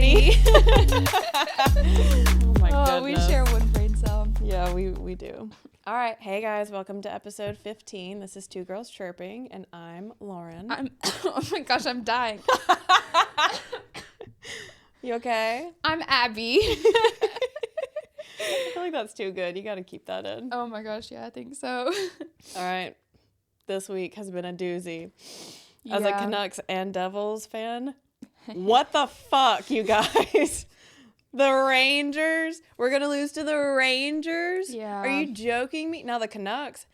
Abby. Oh my goodness. We share one brain cell. Yeah, we do. All right. Hey, guys. Welcome to episode 15. This is Two Girls Chirping, and I'm Lauren. Oh my gosh, I'm dying. You okay? I'm Abby. I feel like that's too good. You got to keep that in. Oh my gosh, yeah, I think so. All right. This week has been a doozy. As a Canucks and Devils fan, what the fuck, you guys? The Rangers? We're going to lose to the Rangers? Yeah. Are you joking me? Now, the Canucks,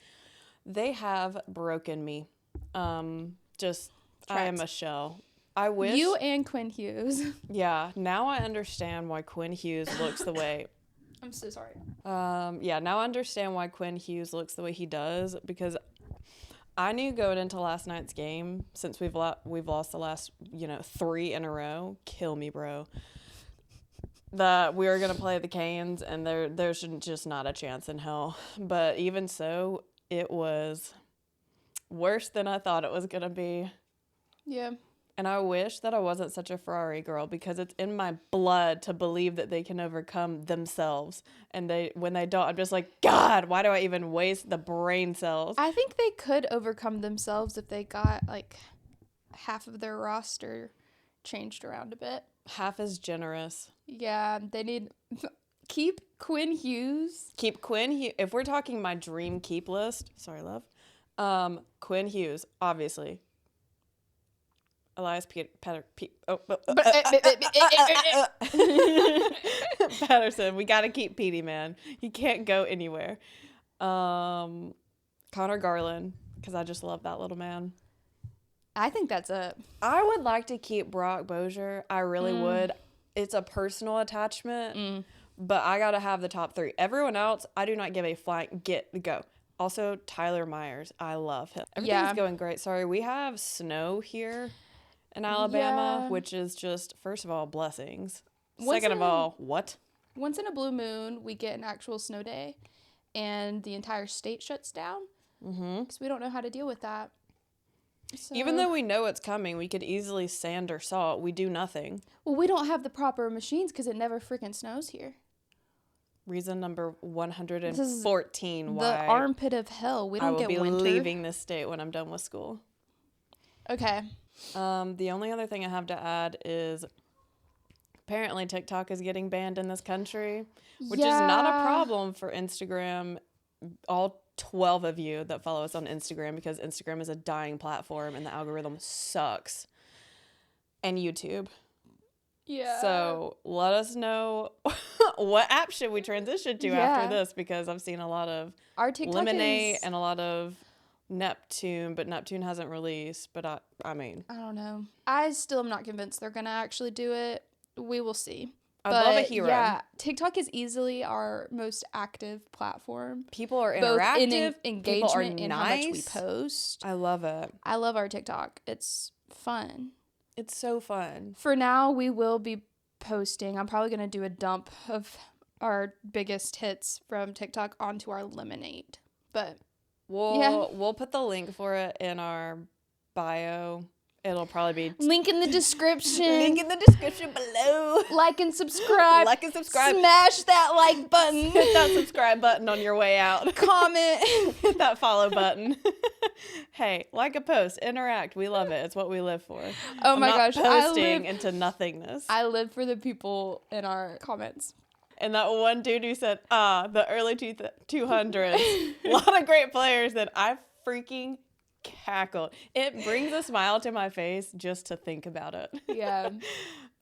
they have broken me. I am a shell. I wish. You and Quinn Hughes. Yeah. Now I understand why Quinn Hughes looks the way. I'm so sorry. Now I understand why Quinn Hughes looks the way he does, because I knew going into last night's game, since we've lost the last 3 in a row. Kill me, bro. That we were gonna play the Canes, and there's just not a chance in hell. But even so, it was worse than I thought it was gonna be. Yeah. And I wish that I wasn't such a Ferrari girl, because it's in my blood to believe that they can overcome themselves. And when they don't, I'm just like, God, why do I even waste the brain cells? I think they could overcome themselves if they got like half of their roster changed around a bit. Half is generous. Yeah, they need keep Quinn Hughes. Keep Quinn Hughes. If we're talking my dream keep list, sorry, love. Quinn Hughes, obviously. Elias Patterson. We got to keep Petey, man. He can't go anywhere. Connor Garland, because I just love that little man. I think that's I would like to keep Brock Bozier. I really would. It's a personal attachment, but I got to have the top 3. Everyone else, I do not give a flying go. Also, Tyler Myers. I love him. Everything's going great. Sorry, we have snow here in Alabama, which is just, first of all, blessings. Second of all, what? Once in a blue moon, we get an actual snow day, and the entire state shuts down because we don't know how to deal with that. So, even though we know it's coming, we could easily sand or salt. We do nothing. Well, we don't have the proper machines because it never freaking snows here. Reason number 114 why the armpit of hell. We don't get winter. I will be leaving this state when I'm done with school. Okay. The only other thing I have to add is apparently TikTok is getting banned in this country, which is not a problem for Instagram. All 12 of you that follow us on Instagram, because Instagram is a dying platform and the algorithm sucks. And YouTube. Yeah. So let us know what app should we transition to after this, because I've seen a lot of Lemonade and a lot of Neptune, but Neptune hasn't released. But I mean, I don't know. I still am not convinced they're gonna actually do it. We will see. I love a hero. Yeah, TikTok is easily our most active platform. People are interactive. Both in engagement and nice. How much we post. I love it. I love our TikTok. It's fun. It's so fun. For now, we will be posting. I'm probably gonna do a dump of our biggest hits from TikTok onto our Lemonade. But we'll put the link for it in our bio. It'll probably be link in the description. Link in the description below. Like and subscribe. Smash that like button. Hit that subscribe button on your way out. Comment. Hit that follow button. Hey, like a post, interact. We love it. It's what we live for. Oh my gosh, posting into nothingness. I live for the people in our comments. And that one dude who said, the early 200s. A lot of great players that I freaking cackled. It brings a smile to my face just to think about it. Yeah.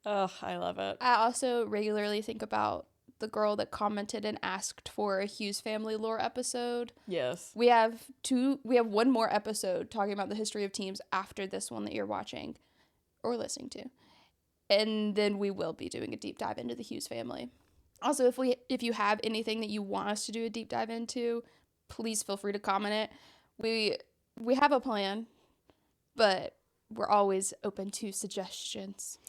Oh, I love it. I also regularly think about the girl that commented and asked for a Hughes family lore episode. Yes. We have one more episode talking about the history of teams after this one that you're watching or listening to. And then we will be doing a deep dive into the Hughes family. Also, if you have anything that you want us to do a deep dive into, please feel free to comment it. We have a plan, but we're always open to suggestions.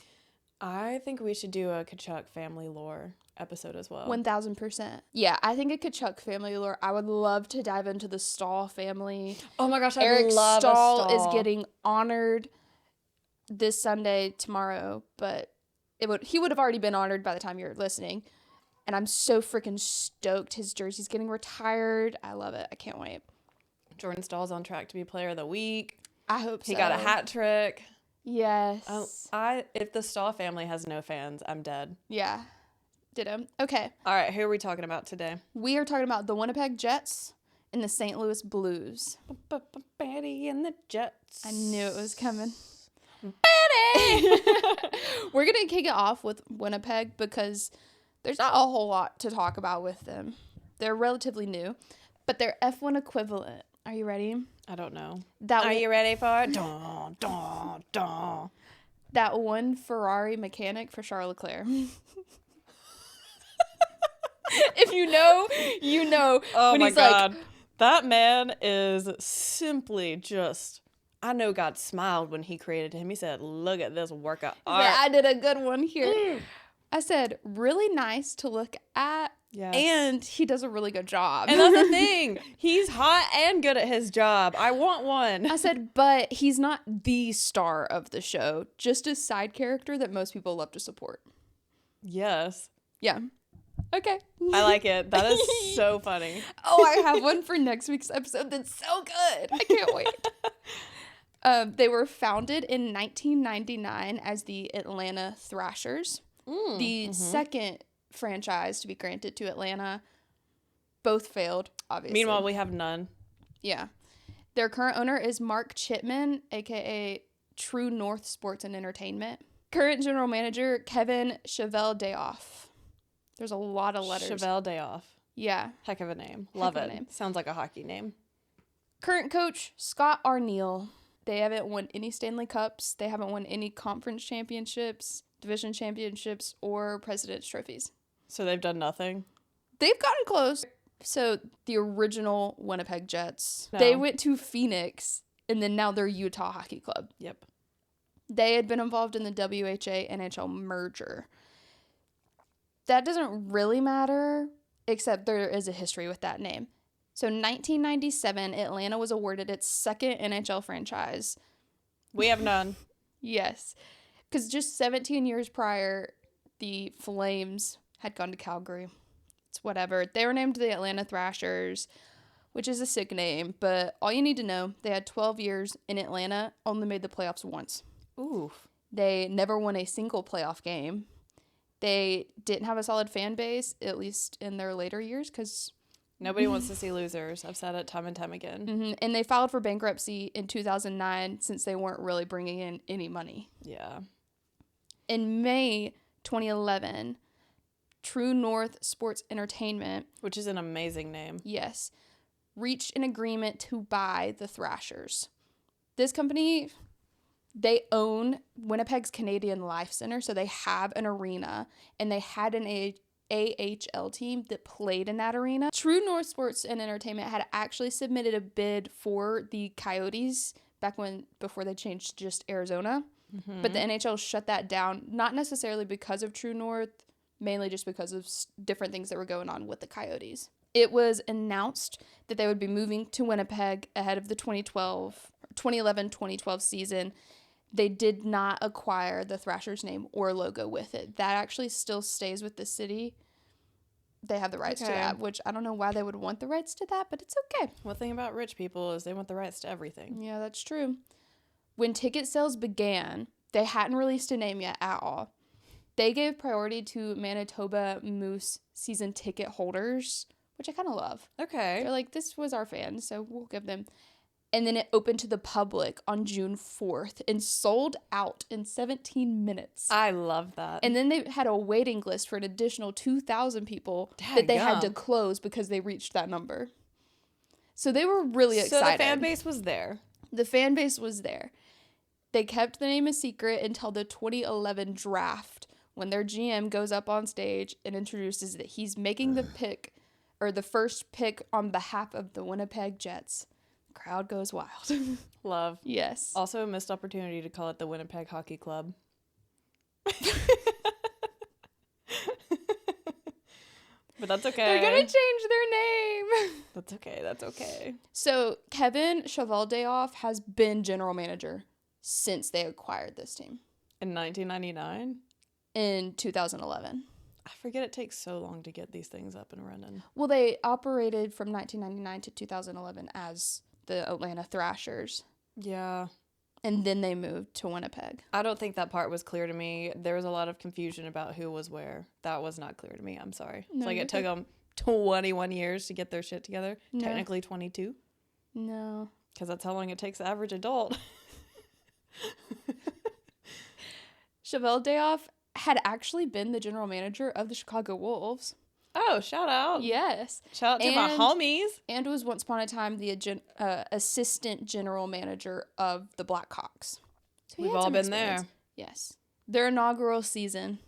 I think we should do a Kachuk family lore episode as well. 1000%. Yeah, I think a Kachuk family lore. I would love to dive into the Stahl family. Oh my gosh, Eric love Stahl is getting honored this Sunday, tomorrow, but he would have already been honored by the time you're listening. And I'm so freaking stoked. His jersey's getting retired. I love it. I can't wait. Jordan Stahl's on track to be player of the week. I hope so. He got a hat trick. Yes. If the Stahl family has no fans, I'm dead. Yeah. Ditto. Okay. All right, who are we talking about today? We are talking about the Winnipeg Jets and the St. Louis Blues. Betty and the Jets. I knew it was coming. Betty! We're going to kick it off with Winnipeg because there's not a whole lot to talk about with them. They're relatively new, but they're F1 equivalent. Are you ready? I don't know. Are you ready for it? Dun, dun, dun. That one Ferrari mechanic for Charles Leclerc. If you know, you know. Oh when my he's God. Like, that man is simply just... I know God smiled when he created him. He said, look at this workout. I did a good one here. I said, really nice to look at. Yes. And he does a really good job. And that's the thing. He's hot and good at his job. I want one. I said, but he's not the star of the show. Just a side character that most people love to support. Yes. Yeah. Okay. I like it. That is so funny. Oh, I have one for next week's episode that's so good. I can't wait. They were founded in 1999 as the Atlanta Thrashers. The second franchise to be granted to Atlanta. Both failed, obviously. Meanwhile, we have none. Yeah. Their current owner is Mark Chipman, a.k.a. True North Sports and Entertainment. Current general manager, Kevin Cheveldayoff. There's a lot of letters. Cheveldayoff. Yeah. Heck of a name. Love Heck of it. a name. Sounds like a hockey name. Current coach, Scott Arneal. They haven't won any Stanley Cups. They haven't won any conference championships, division championships, or president's trophies. So they've done nothing? They've gotten close. So the original Winnipeg Jets, No. they went to Phoenix, and then now they're Utah Hockey Club. Yep. They had been involved in the WHA-NHL merger. That doesn't really matter, except there is a history with that name. So 1997, Atlanta was awarded its second NHL franchise. We have none. Yes. Because just 17 years prior, the Flames had gone to Calgary. It's whatever. They were named the Atlanta Thrashers, which is a sick name. But all you need to know, they had 12 years in Atlanta, only made the playoffs once. Ooh. They never won a single playoff game. They didn't have a solid fan base, at least in their later years, because... Nobody wants to see losers. I've said it time and time again. And they filed for bankruptcy in 2009 since they weren't really bringing in any money. Yeah. In May 2011, True North Sports Entertainment, Which is an amazing name. yes, reached an agreement to buy the Thrashers. This company, they own Winnipeg's Canadian Life Center, so they have an arena, and they had an AHL team that played in that arena. True North Sports and Entertainment had actually submitted a bid for the Coyotes before they changed to just Arizona. Mm-hmm. But the NHL shut that down, not necessarily because of True North, mainly just because of different things that were going on with the Coyotes. It was announced that they would be moving to Winnipeg ahead of the 2011-2012 season. They did not acquire the Thrashers name or logo with it. That actually still stays with the city. They have the rights to that, which I don't know why they would want the rights to that, but it's okay. One thing about rich people is they want the rights to everything. Yeah, that's true. When ticket sales began, they hadn't released a name yet at all. They gave priority to Manitoba Moose season ticket holders, which I kind of love. Okay. They're like, this was our fans, so we'll give them. And then it opened to the public on June 4th and sold out in 17 minutes. I love that. And then they had a waiting list for an additional 2,000 people that they had to close because they reached that number. So they were really excited. So the fan base was there. The fan base was there. They kept the name a secret until the 2011 draft, when their GM goes up on stage and introduces that he's making the pick, or the first pick on behalf of the Winnipeg Jets. Crowd goes wild. Love. Yes. Also a missed opportunity to call it the Winnipeg Hockey Club. But that's okay. They're going to change their name. That's okay. That's okay. So Kevin Cheveldayoff has been general manager since they acquired this team. In 1999? in 2011. I forget it takes so long to get these things up and running. Well, they operated from 1999 to 2011 as the Atlanta Thrashers. Yeah. And then they moved to Winnipeg. I don't think that part was clear to me. There was a lot of confusion about who was where. That was not clear to me. I'm sorry. No, It's like you're it took them 21 years to get their shit together. No. Technically 22. No. Because that's how long it takes the average adult. Chevelle Dayoff had actually been the general manager of the Chicago Wolves. Oh, shout out. Yes. Shout out to my homies. And was once upon a time the assistant general manager of the Blackhawks. So We've all been there. Yes. Their inaugural season,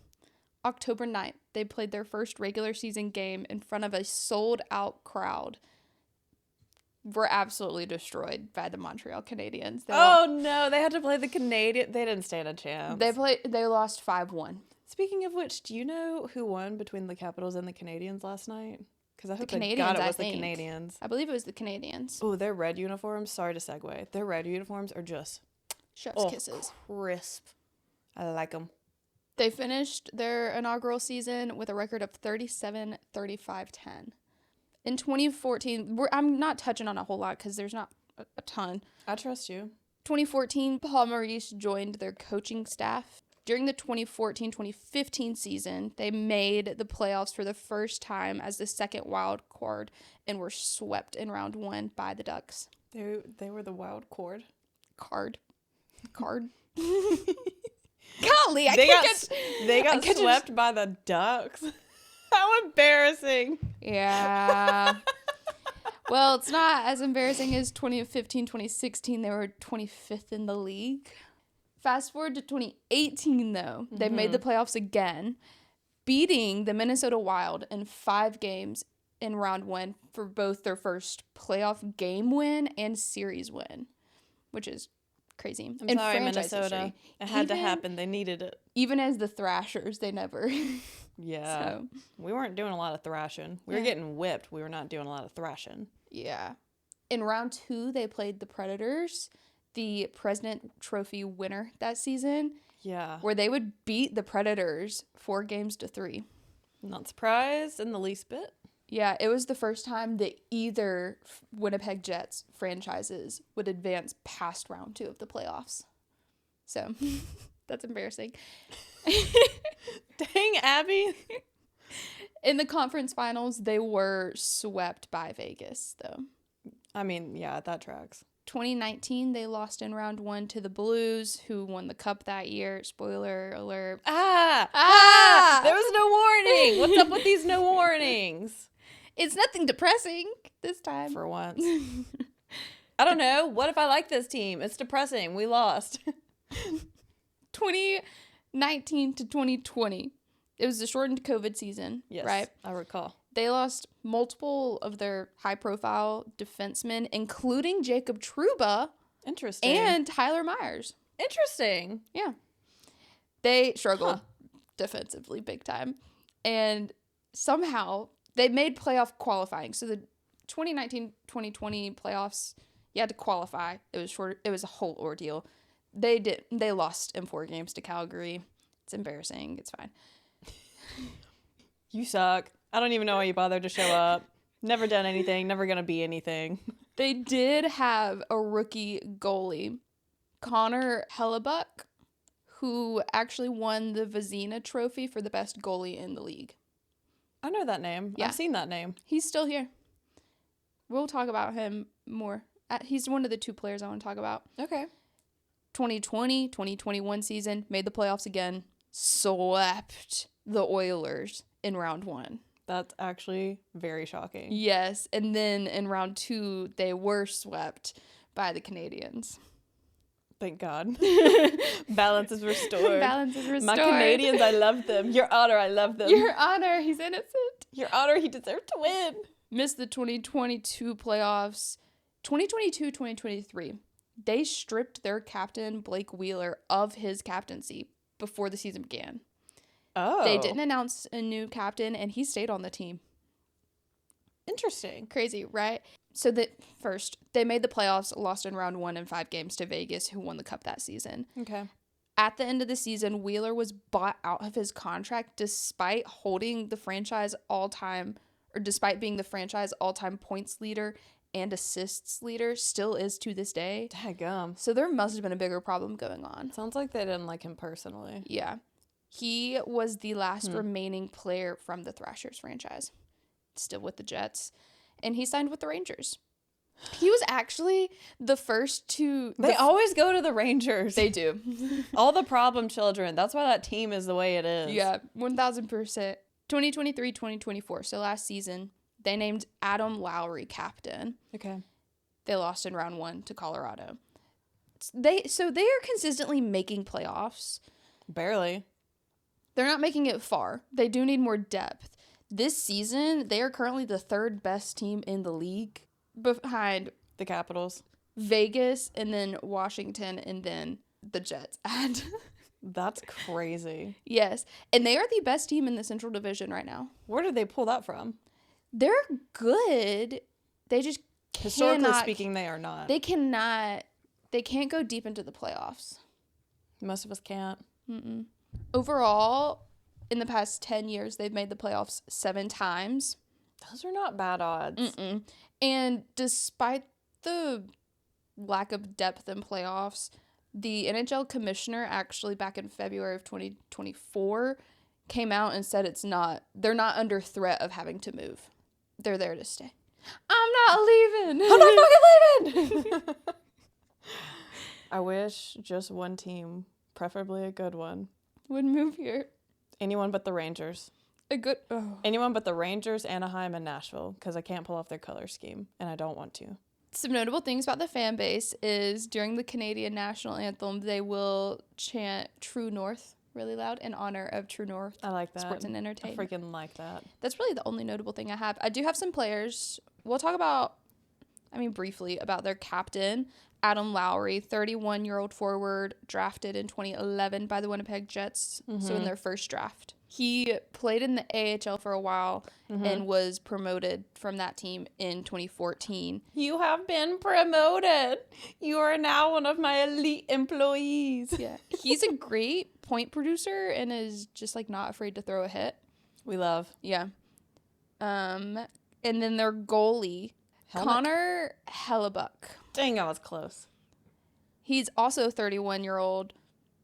October 9th, they played their first regular season game in front of a sold-out crowd. Were absolutely destroyed by the Montreal Canadiens. No, they had to play the Canadian. They didn't stand a chance. They lost 5-1. Speaking of which, do you know who won between the Capitals and the Canadiens last night? Because I hope The to God Canadiens, it was I the think. Canadiens. I believe it was the Canadiens. Oh, their red uniforms. Sorry to segue. Their red uniforms are just Chef's kisses. Crisp. I like them. They finished their inaugural season with a record of 37-35-10. In 2014, I'm not touching on a whole lot because there's not a ton. I trust you. 2014, Paul Maurice joined their coaching staff. During the 2014-2015 season, they made the playoffs for the first time as the second wild card and were swept in round 1 by the Ducks. They were the wild cord. Card. Golly, They got swept by the Ducks. How embarrassing. Yeah. Well, it's not as embarrassing as 2015-2016. They were 25th in the league. Fast forward to 2018, though. They made the playoffs again, beating the Minnesota Wild in 5 games in round 1 for both their first playoff game win and series win, which is crazy. I'm sorry, Minnesota. It had to happen. They needed it. Even as the Thrashers, they never. Yeah. So, we weren't doing a lot of thrashing. We were getting whipped. We were not doing a lot of thrashing. yeah. In round 2, they played the Predators, the President Trophy winner that season. Yeah. Where they would beat the Predators 4-3. Not surprised in the least bit. Yeah, it was the first time that either Winnipeg Jets franchises would advance past round 2 of the playoffs. So, that's embarrassing. Dang, Abby. In the conference finals, they were swept by Vegas, though. I mean, yeah, that tracks. 2019, they lost in round 1 to the Blues, who won the cup that year. Spoiler alert. There was no warning. What's up with these no warnings? It's nothing depressing this time. For once. I don't know. What if I like this team? It's depressing. We lost. 2019 to 2020. It was a shortened COVID season, Yes, right? I recall. They lost multiple of their high-profile defensemen, including Jacob Trouba Interesting. and Tyler Myers. Interesting. Yeah. They struggled defensively big time. And somehow they made playoff qualifying. So the 2019-2020 playoffs, you had to qualify. It was short. It was a whole ordeal. They lost in 4 games to Calgary. It's embarrassing. It's fine. You suck. I don't even know why you bothered to show up. Never done anything. Never gonna be anything. They did have a rookie goalie, Connor Hellebuck, who actually won the Vezina Trophy for the best goalie in the league. I know that name. Yeah. I've seen that name. He's still here. We'll talk about him more. He's one of the 2 players I want to talk about. Okay. 2020-2021 season, made the playoffs again, swept the Oilers in round 1. That's actually very shocking. Yes, and then in round 2, they were swept by the Canadiens. Thank God. Balance is restored. Balance is restored. My Canadians, I love them. Your Honor, I love them. Your Honor, he's innocent. Your Honor, he deserved to win. Missed the 2022 playoffs. 2022-2023, they stripped their captain, Blake Wheeler, of his captaincy before the season began. Oh. They didn't announce a new captain, and he stayed on the team. Interesting. Crazy, right? So first, they made the playoffs, lost in round 1 in 5 games to Vegas, who won the cup that season. Okay. At the end of the season, Wheeler was bought out of his contract despite holding the franchise despite being the franchise all-time points leader and assists leader, still is to this day. Daggum. So there must have been a bigger problem going on. Sounds like they didn't like him personally. Yeah. He was the last remaining player from the Thrashers franchise, still with the Jets, and he signed with the Rangers. He was actually the first to... They always go to the Rangers. They do. All the problem children. That's why that team is the way it is. Yeah, 1,000%. 2023-2024, so last season, they named Adam Lowry captain. Okay. They lost in round 1 to Colorado. They are consistently making playoffs. Barely. They're not making it far. They do need more depth. This season, they are currently the 3rd best team in the league, behind The Capitals. Vegas, and then Washington, and then the Jets. That's crazy. Yes. And they are the best team in the Central Division right now. Where did they pull that from? They're good. They just Historically speaking, they are not. They can't go deep into the playoffs. Most of us can't. Mm-mm. Overall, in the past 10 years, they've made the playoffs 7 times. Those are not bad odds. Mm-mm. And despite the lack of depth in playoffs, the NHL commissioner actually back in February of 2024 came out and said they're not under threat of having to move. They're there to stay. I'm not leaving. I'm not fucking leaving. I wish just one team, preferably a good one, would move here. Anyone but the Rangers. Anyone but the Rangers, Anaheim, and Nashville, because I can't pull off their color scheme, and I don't want to. Some notable things about the fan base is during the Canadian national anthem, they will chant True North really loud in honor of True North. I like that. Sports and entertainment. I freaking like that. That's really the only notable thing I have. I do have some players. We'll talk about, briefly about their captain, Adam Lowry, 31-year-old forward, drafted in 2011 by the Winnipeg Jets, so in their first draft. He played in the AHL for a while and was promoted from that team in 2014. You have been promoted. You are now one of my elite employees. Yeah. He's a great point producer and is just not afraid to throw a hit. We love. Yeah. And then their goalie, Connor Hellebuck. Dang, I was close. He's also 31-year-old,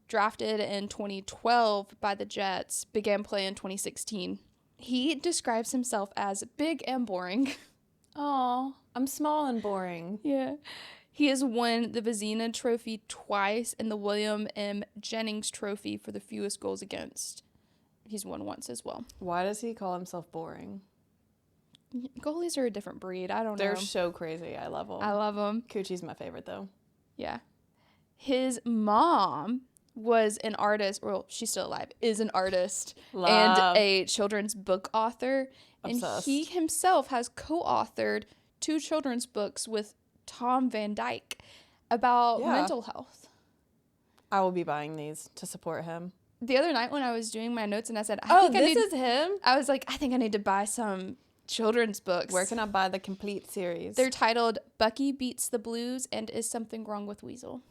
drafted in 2012 by the Jets, began play in 2016. He describes himself as big and boring. Oh, I'm small and boring. Yeah. He has won the Vezina Trophy twice and the William M. Jennings Trophy for the fewest goals against. He's won once as well. Why does he call himself boring? Goalies are a different breed. I don't know. They're so crazy. I love them. I love them. Coochie's my favorite, though. Yeah. His mom was an artist. Well, she's still alive. Is an artist. Love. And a children's book author. Obsessed. And he himself has co-authored 2 children's books with Tom Van Dyke about mental health. I will be buying these to support him. The other night when I was doing my notes and I said, this is him? I was like, I think I need to buy some children's books. Where can I buy the complete series? They're titled Bucky Beats the Blues and Is Something Wrong with Weasel?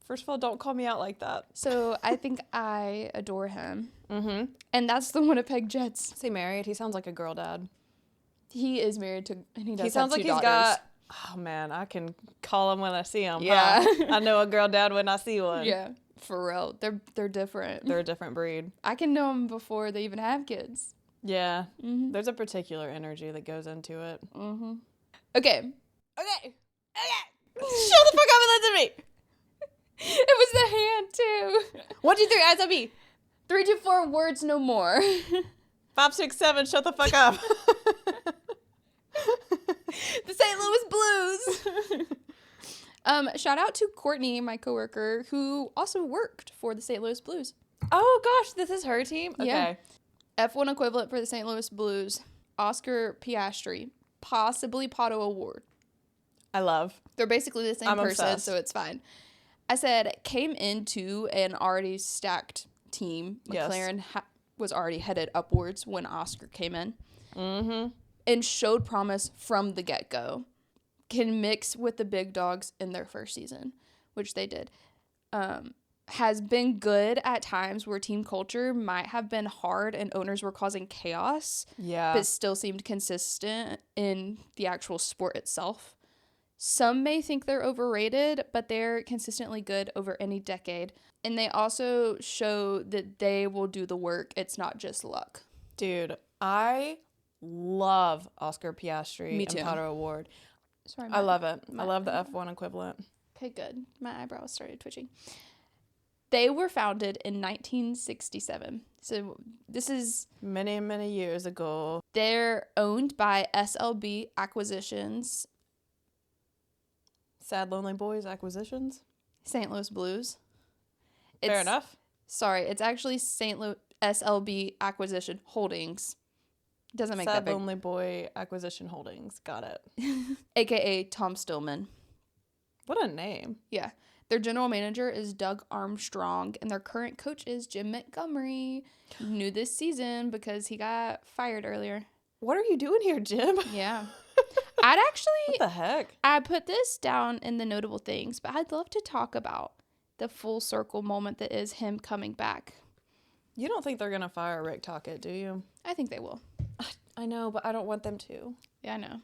First of all, don't call me out like that. So I think I adore him. Mm-hmm. And that's the Winnipeg Jets. Is he married? He sounds like a girl dad. He is married to, and he does He sounds have like 2 he's daughters. got, oh man, I can call him when I see him. Yeah. Huh? I know a girl dad when I see one. Yeah, for real. They're different. They're a different breed. I can know them before they even have kids. Yeah. Mm-hmm. There's a particular energy that goes into it. Mm-hmm. Okay. Okay. Shut the fuck up and listen to me. It was the hand, too. 1, 2, 3, eyes on me. 3 to 4 words, no more. 5, 6, 7, shut the fuck up. The St. Louis Blues. Shout out to Courtney, my coworker, who also worked for the St. Louis Blues. Oh gosh, this is her team? Okay. Yeah. F1 equivalent for the St. Louis Blues, Oscar Piastri, possibly Pato Award. I love. They're basically the same I'm person, obsessed. so it's fine. I said, came into an already stacked team. Yes. McLaren was already headed upwards when Oscar came in. Mm-hmm. And showed promise from the get-go. Can mix with the big dogs in their first season, which they did. has been good at times where team culture might have been hard and owners were causing chaos, Yeah. but still seemed consistent in the actual sport itself. Some may think they're overrated, but they're consistently good over any decade. And they also show that they will do the work. It's not just luck. Dude, I love Oscar Me Piastri too. and Pato Award. Sorry, I love it. I love the F1 equivalent. Okay, good. My eyebrows started twitching. They were founded in 1967. So this is... Many, many years ago. They're owned by SLB Acquisitions. Sad Lonely Boys Acquisitions. St. Louis Blues. Fair enough. Sorry, it's actually St. Louis SLB Acquisition Holdings. Doesn't make that big. Sad Lonely Boy Acquisition Holdings. Got it. AKA Tom Stillman. What a name. Yeah. Their general manager is Doug Armstrong, and their current coach is Jim Montgomery. New this season because he got fired earlier. What are you doing here, Jim? Yeah. I'd actually... What the heck? I put this down in the notable things, but I'd love to talk about the full circle moment that is him coming back. You don't think they're going to fire Rick Tocchet, do you? I think they will. I know, but I don't want them to. Yeah, I know.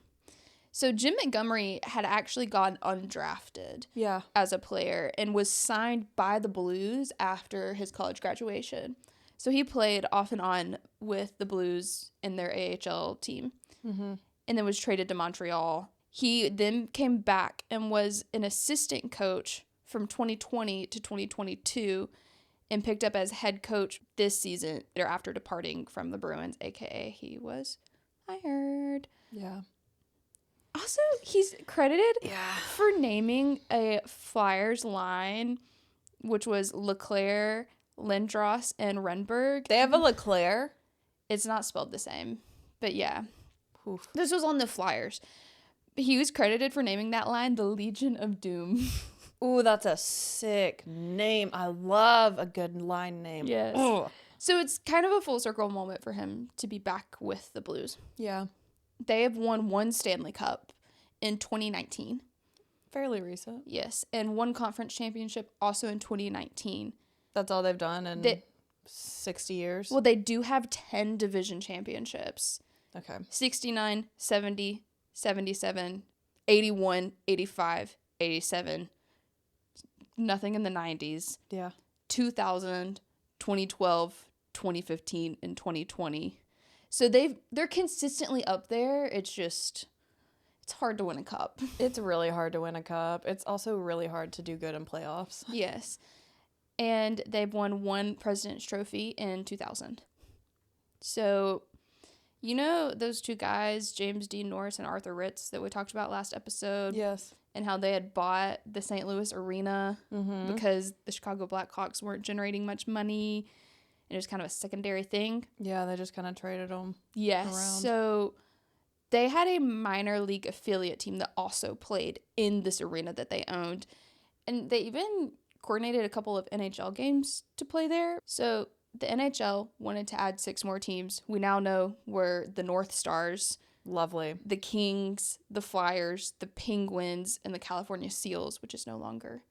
So Jim Montgomery had actually gone undrafted as a player and was signed by the Blues after his college graduation. So he played off and on with the Blues in their AHL team and then was traded to Montreal. He then came back and was an assistant coach from 2020 to 2022 and picked up as head coach this season after departing from the Bruins, a.k.a. he was fired. Yeah. Also, he's credited for naming a Flyers line, which was Leclerc, Lindros, and Renberg. They have a Leclerc? It's not spelled the same, but yeah. Oof. This was on the Flyers. He was credited for naming that line the Legion of Doom. Ooh, that's a sick name. I love a good line name. Yes. Ugh. So it's kind of a full circle moment for him to be back with the Blues. Yeah. They have won one Stanley Cup in 2019. Fairly recent. Yes, and one conference championship also in 2019. That's all they've done in 60 years? Well, they do have 10 division championships. Okay. 69, 70, 77, 81, 85, 87. Nothing in the 90s. Yeah. 2000, 2012, 2015, and 2020. So they're consistently up there. It's hard to win a cup. It's really hard to win a cup. It's also really hard to do good in playoffs. Yes. And they've won one President's Trophy in 2000. So, you know those two guys, James Dean Norris and Arthur Ritz, that we talked about last episode? Yes. And how they had bought the St. Louis arena because the Chicago Blackhawks weren't generating much money. And it was kind of a secondary thing. Yeah, they just kind of traded them Yes. around. So they had a minor league affiliate team that also played in this arena that they owned. And they even coordinated a couple of NHL games to play there. So the NHL wanted to add 6 more teams. We now know were the North Stars, Lovely. the Kings, the Flyers, the Penguins, and the California Seals, which is no longer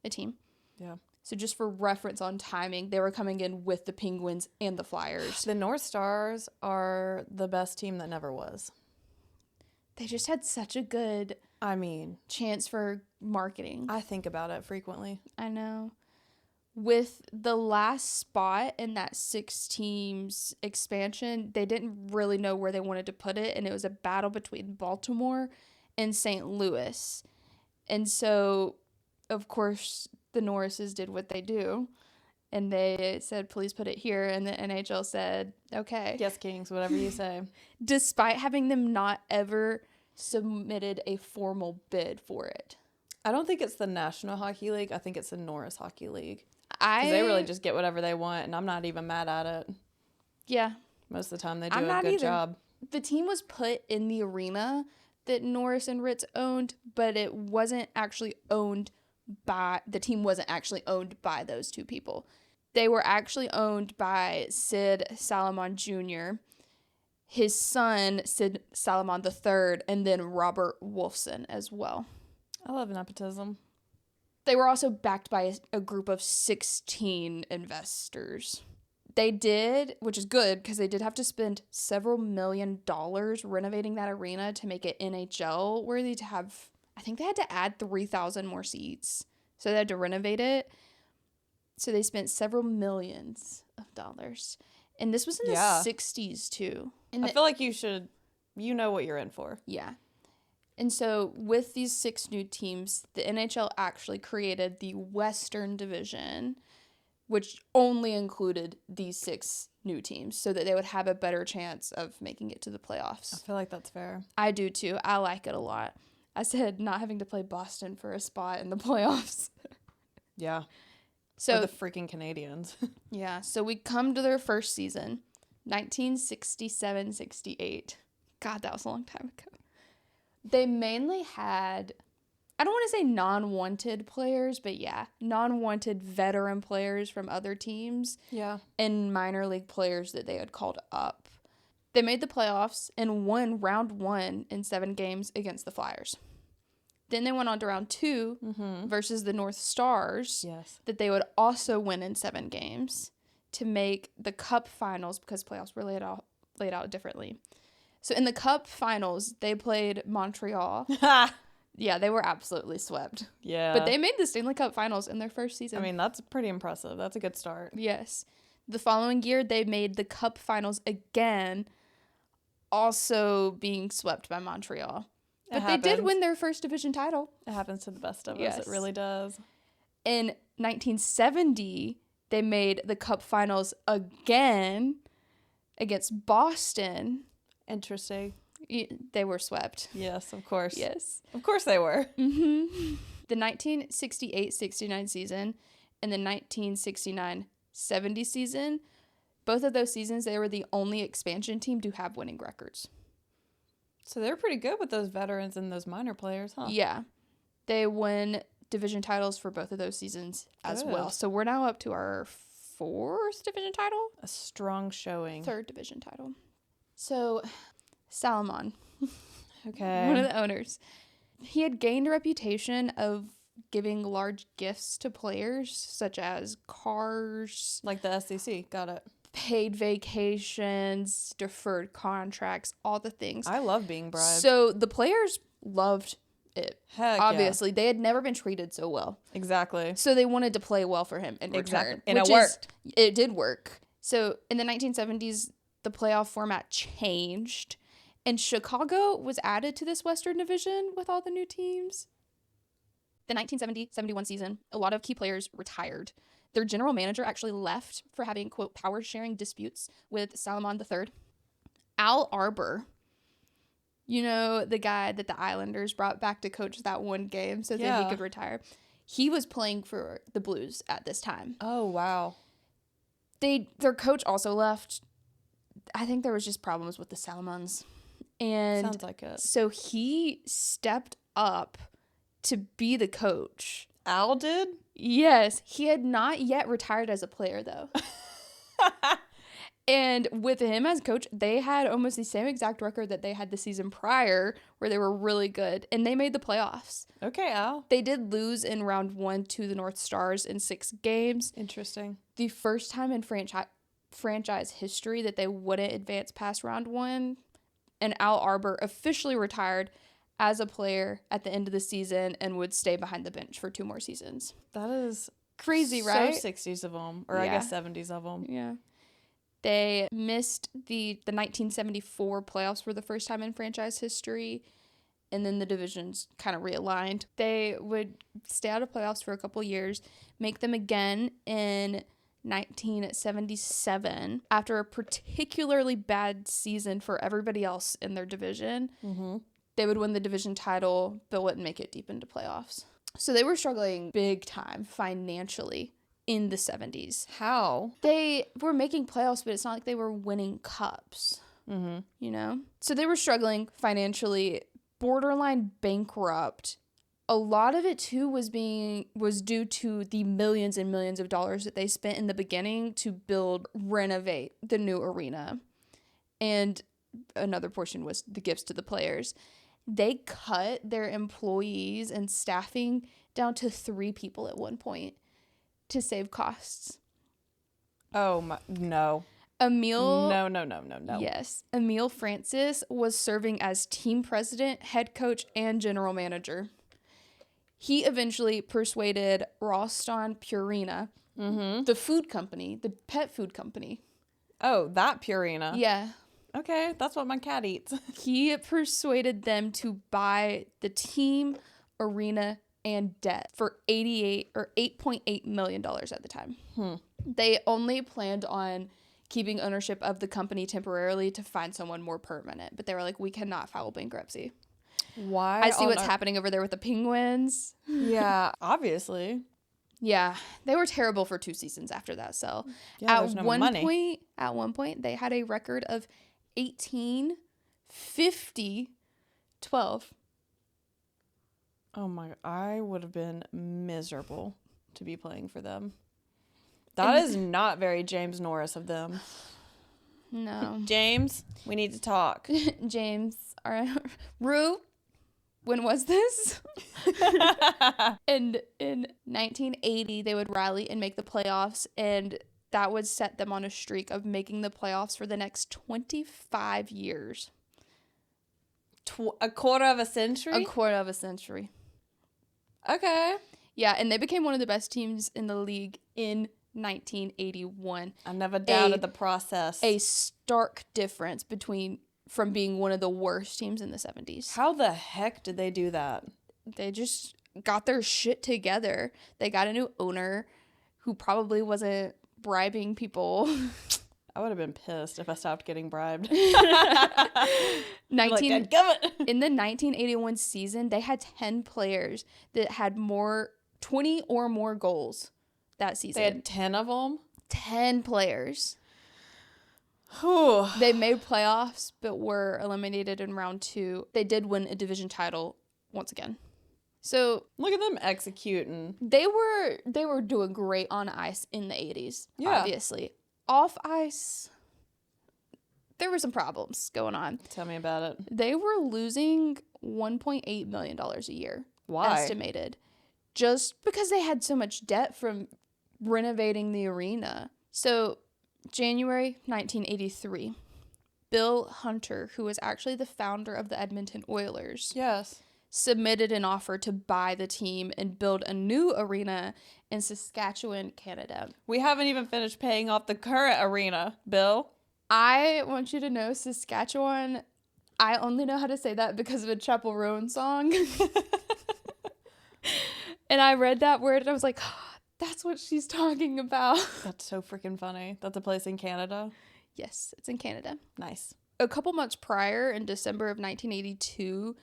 a team. Yeah. So just for reference on timing, they were coming in with the Penguins and the Flyers. The North Stars are the best team that never was. They just had such a good chance for marketing. I think about it frequently. I know. With the last spot in that 6 teams expansion, they didn't really know where they wanted to put it, and it was a battle between Baltimore and St. Louis. And so, of course, the Norrises did what they do, and they said, please put it here, and the NHL said, okay. Yes, Kings, whatever you say. Despite having them not ever submitted a formal bid for it. I don't think it's the National Hockey League. I think it's the Norris Hockey League. Because they really just get whatever they want, and I'm not even mad at it. Yeah. Most of the time, they do a good job. The team was put in the arena that Norris and Ritz owned, but it wasn't actually owned by... The team wasn't actually owned by those two people. They were actually owned by Sid Salomon Jr., his son, Sid Salomon III, and then Robert Wolfson as well. I love nepotism. They were also backed by a group of 16 investors. They did, which is good, because they did have to spend several $1 million renovating that arena to make it NHL worthy to have, I think they had to add 3,000 more seats. So they had to renovate it. So they spent several millions of dollars. And this was in the 60s too. And I feel like you know what you're in for. Yeah. And so with these 6 new teams, the NHL actually created the Western Division, which only included these 6 new teams so that they would have a better chance of making it to the playoffs. I feel like that's fair. I do too. I like it a lot. I said not having to play Boston for a spot in the playoffs. Yeah. So or the freaking Canadians. Yeah. So we come to their first season, 1967-68. God, that was a long time ago. They mainly had, I don't want to say non-wanted players, but yeah, non-wanted veteran players from other teams. Yeah. And minor league players that they had called up. They made the playoffs and won round 1 in 7 games against the Flyers. Then they went on to round 2 versus the North Stars. Yes. That they would also win in 7 games to make the Cup finals, because playoffs were laid out differently. So in the Cup finals, they played Montreal. Yeah, they were absolutely swept. Yeah. But they made the Stanley Cup finals in their first season. I mean, that's pretty impressive. That's a good start. Yes. The following year, they made the Cup finals again, also being swept by Montreal. But they did win their first division title. It happens to the best of Yes. us. It really does. In 1970, they made the Cup finals again against Boston. Interesting. They were swept. Yes, of course. Yes. Of course they were. Mm-hmm. The 1968-69 season and the 1969-70 season, both of those seasons, they were the only expansion team to have winning records. So they're pretty good with those veterans and those minor players, huh? Yeah. They won division titles for both of those seasons as well. So we're now up to our 4th division title. A strong showing. 3rd division title. So, Salomon. Okay. One of the owners. He had gained a reputation of giving large gifts to players, such as cars. Like the SEC. Got it. Paid vacations, deferred contracts, all the things. I love being bribed. So the players loved it. Heck Obviously, they had never been treated so well. Exactly. So they wanted to play well for him in return. And it worked. It did work. So in the 1970s, the playoff format changed, and Chicago was added to this Western Division with all the new teams. The 1970-71 season, a lot of key players retired. Their general manager actually left for having, quote, power-sharing disputes with Salomon III. Al Arbor, you know, the guy that the Islanders brought back to coach that one game so that he could retire. He was playing for the Blues at this time. Oh, wow. Their coach also left. I think there was just problems with the Salomons. And sounds like it. So he stepped up to be the coach. Al did? Yes. He had not yet retired as a player, though. And with him as coach, they had almost the same exact record that they had the season prior, where they were really good. And they made the playoffs. Okay, Al. They did lose in round 1 to the North Stars in 6 games. Interesting. The first time in franchise history that they wouldn't advance past round 1. And Al Arbor officially retired as a player at the end of the season and would stay behind the bench for 2 more seasons. That is crazy, right? So 60s of them, or I guess 70s of them. Yeah. They missed the 1974 playoffs for the first time in franchise history, and then the divisions kind of realigned. They would stay out of playoffs for a couple years, make them again in 1977 after a particularly bad season for everybody else in their division. Mm-hmm. They would win the division title, but wouldn't make it deep into playoffs. So they were struggling big time financially in the 70s. How? They were making playoffs, but it's not like they were winning cups. Mm-hmm. You know? So they were struggling financially, borderline bankrupt. A lot of it too was due to the millions and millions of dollars that they spent in the beginning to renovate the new arena. And another portion was the gifts to the players. They cut their employees and staffing down to 3 people at one point to save costs. Oh, my, no. Emile. No. Yes. Emile Francis was serving as team president, head coach, and general manager. He eventually persuaded Ralston Purina, the food company, the pet food company. Oh, that Purina. Yeah. Okay, that's what my cat eats. He persuaded them to buy the team, arena, and debt for $8.8 million at the time. They only planned on keeping ownership of the company temporarily to find someone more permanent, but they were like, we cannot file bankruptcy. Why? I see what's happening over there with the Penguins. Yeah, obviously. Yeah, they were terrible for 2 seasons after that sell. Yeah, there's no money. At one point, they had a record of 18, 50, 12. Oh my, I would have been miserable to be playing for them. That is not very James Norris of them. No. James, we need to talk. James, all right. Rue, when was this? And in 1980, they would rally and make the playoffs, and that would set them on a streak of making the playoffs for the next 25 years. A quarter of a century? A quarter of a century. Okay. Yeah, and they became one of the best teams in the league in 1981. I never doubted the process. A stark difference from being one of the worst teams in the 70s. How the heck did they do that? They just got their shit together. They got a new owner who probably wasn't bribing people. I would have been pissed if I stopped getting bribed. In the 1981 season, they had 10 players that had 20 or more goals that season. They had 10 of them? 10 players. Whew. They made playoffs, but were eliminated in round 2. They did win a division title once again. So look at them executing. They were doing great on ice in the 80s, obviously. Off ice, there were some problems going on. Tell me about it. They were losing $1.8 million a year. Why? Estimated. Just because they had so much debt from renovating the arena. So, January 1983, Bill Hunter, who was actually the founder of the Edmonton Oilers, yes, submitted an offer to buy the team and build a new arena in Saskatchewan, Canada. We haven't even finished paying off the current arena, Bill. I want you to know, Saskatchewan, I only know how to say that because of a Chapel Roan song. And I read that word and I was like, oh, that's what she's talking about. That's so freaking funny. That's a place in Canada? Yes, it's in Canada. Nice. A couple months prior, in December of 1982,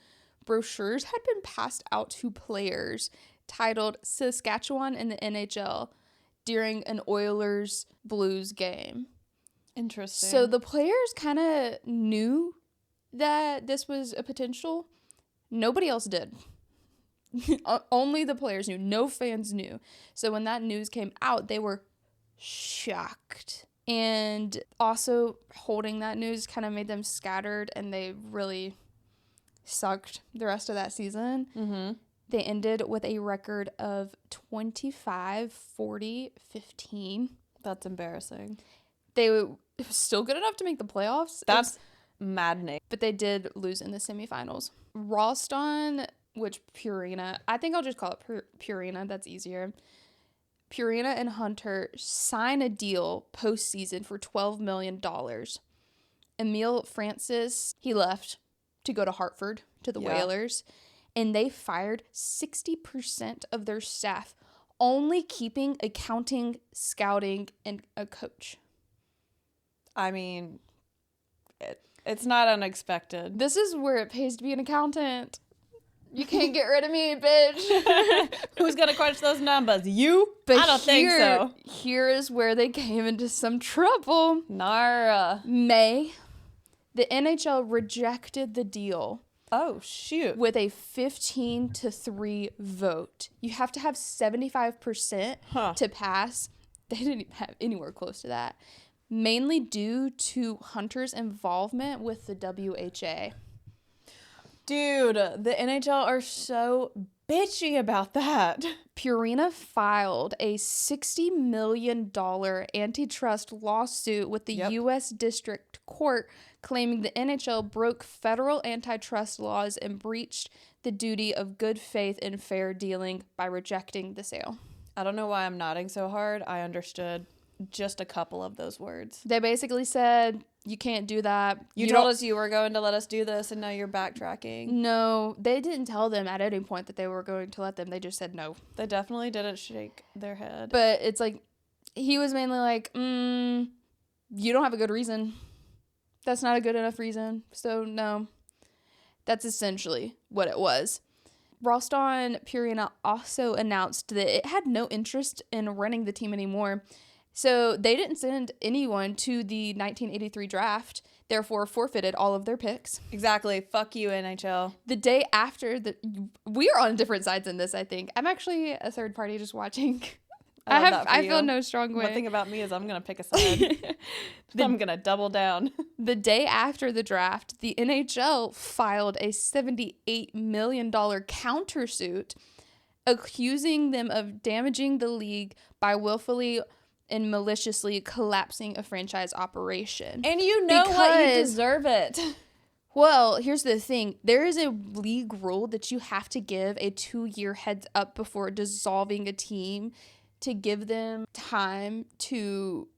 brochures had been passed out to players titled Saskatchewan in the NHL during an Oilers Blues game. Interesting. So the players kind of knew that this was a potential. Nobody else did. Only the players knew. No fans knew. So when that news came out, they were shocked. And also holding that news kind of made them scattered, and they really sucked the rest of that season. Mm-hmm. They ended with a record of 25, 40, 15. That's embarrassing. It was still good enough to make the playoffs. That's maddening. But they did lose in the semifinals. Ralston, which Purina, I think I'll just call it Purina. That's easier. Purina and Hunter sign a deal postseason for $12 million. Emile Francis, he left to go to Hartford, to the Whalers, and they fired 60% of their staff, only keeping accounting, scouting, and a coach. I mean, it's not unexpected. This is where it pays to be an accountant. You can't get rid of me, bitch. Who's going to crunch those numbers? You? But I don't think so. Here is where they came into some trouble. Nara. May, the NHL rejected the deal. Oh, shoot. With a 15-3 vote. You have to have 75% to pass. They didn't have anywhere close to that. Mainly due to Hunter's involvement with the WHA. Dude, the NHL are so bitchy about that. Purina filed a $60 million antitrust lawsuit with the U.S. District Court, claiming the NHL broke federal antitrust laws and breached the duty of good faith and fair dealing by rejecting the sale. I don't know why I'm nodding so hard. I understood just a couple of those words. They basically said, you can't do that. You told us you were going to let us do this, and now you're backtracking. No, they didn't tell them at any point that they were going to let them. They just said no. They definitely didn't shake their head. But it's like, he was mainly like, you don't have a good reason. That's not a good enough reason. So, no. That's essentially what it was. Ralston Purina also announced that it had no interest in running the team anymore. So they didn't send anyone to the 1983 draft, therefore forfeited all of their picks. Exactly. Fuck you, NHL. The day after, we are on different sides in this, I think. I'm actually a third party just watching. I feel no strong way. One thing about me is I'm going to pick a side. I'm going to double down. The day after the draft, the NHL filed a $78 million countersuit accusing them of damaging the league by willfully and maliciously collapsing a franchise operation. And you know what? You deserve it. Well, here's the thing. There is a league rule that you have to give a 2-year heads up before dissolving a team to give them time to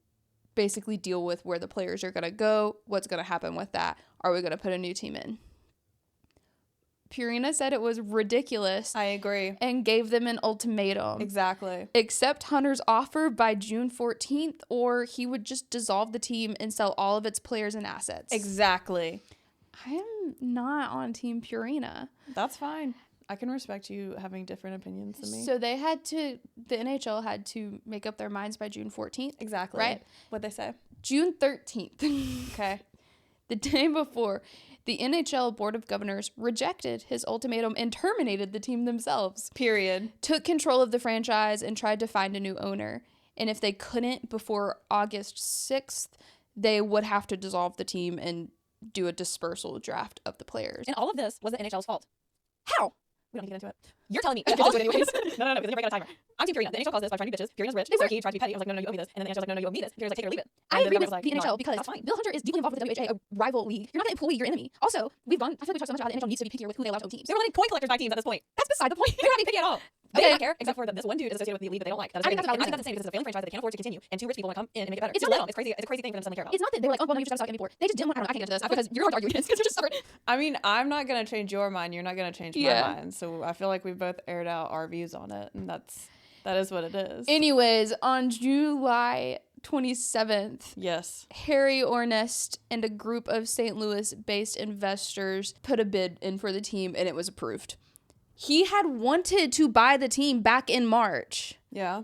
basically deal with where the players are going to go, what's going to happen with that. Are we going to put a new team in? Purina said it was ridiculous. I agree. And gave them an ultimatum. Exactly. Accept Hunter's offer by June 14th, or he would just dissolve the team and sell all of its players and assets. Exactly. I am not on Team Purina. That's fine. I can respect you having different opinions than me. So the NHL had to make up their minds by June 14th. Exactly. Right? What'd they say? June 13th. Okay. The day before, the NHL Board of Governors rejected his ultimatum and terminated the team themselves. Period. Took control of the franchise and tried to find a new owner. And if they couldn't before August 6th, they would have to dissolve the team and do a dispersal draft of the players. And all of this was the NHL's fault. How? We don't need to get into it. You're telling me. No, because then you're breaking out a timer. I'm Team Purina. The NHL caused this by trying to be bitches. Purina's rich. So he tried to be petty. I was like, no, you owe me this. And then the NHL's like, no, you owe me this. Purina's like, take it or leave it. And I agree with like, the NHL because Bill Hunter is deeply involved with the WHA, a rival league. You're not going to employ your enemy. Also, I feel like we've talked so much about the NHL needs to be pickier with who they allow to own teams. They're letting point collectors buy teams at this point. That's beside the point. They're not being picky at all. They Okay. don't care, except for this one dude is associated with the league that they don't like. That is I think and I that's think that's the same because it's a failing franchise that they can't afford to continue, and two rich people want to come in and make it better. It's Just not let them. It's crazy. It's a crazy thing for them to suddenly care about. It's not that they were like, oh, well, no, you just got to stop anymore. They just didn't want to. I can't get into this because you're going to argue against because you're just stubborn. I mean, I'm not going to change your mind. You're not going to change my mind. So I feel like we've both aired out our views on it, and that is what it is. Anyways, on July 27th, yes, Harry Ornest and a group of St. Louis-based investors put a bid in for the team, and it was approved. He had wanted to buy the team back in March. Yeah.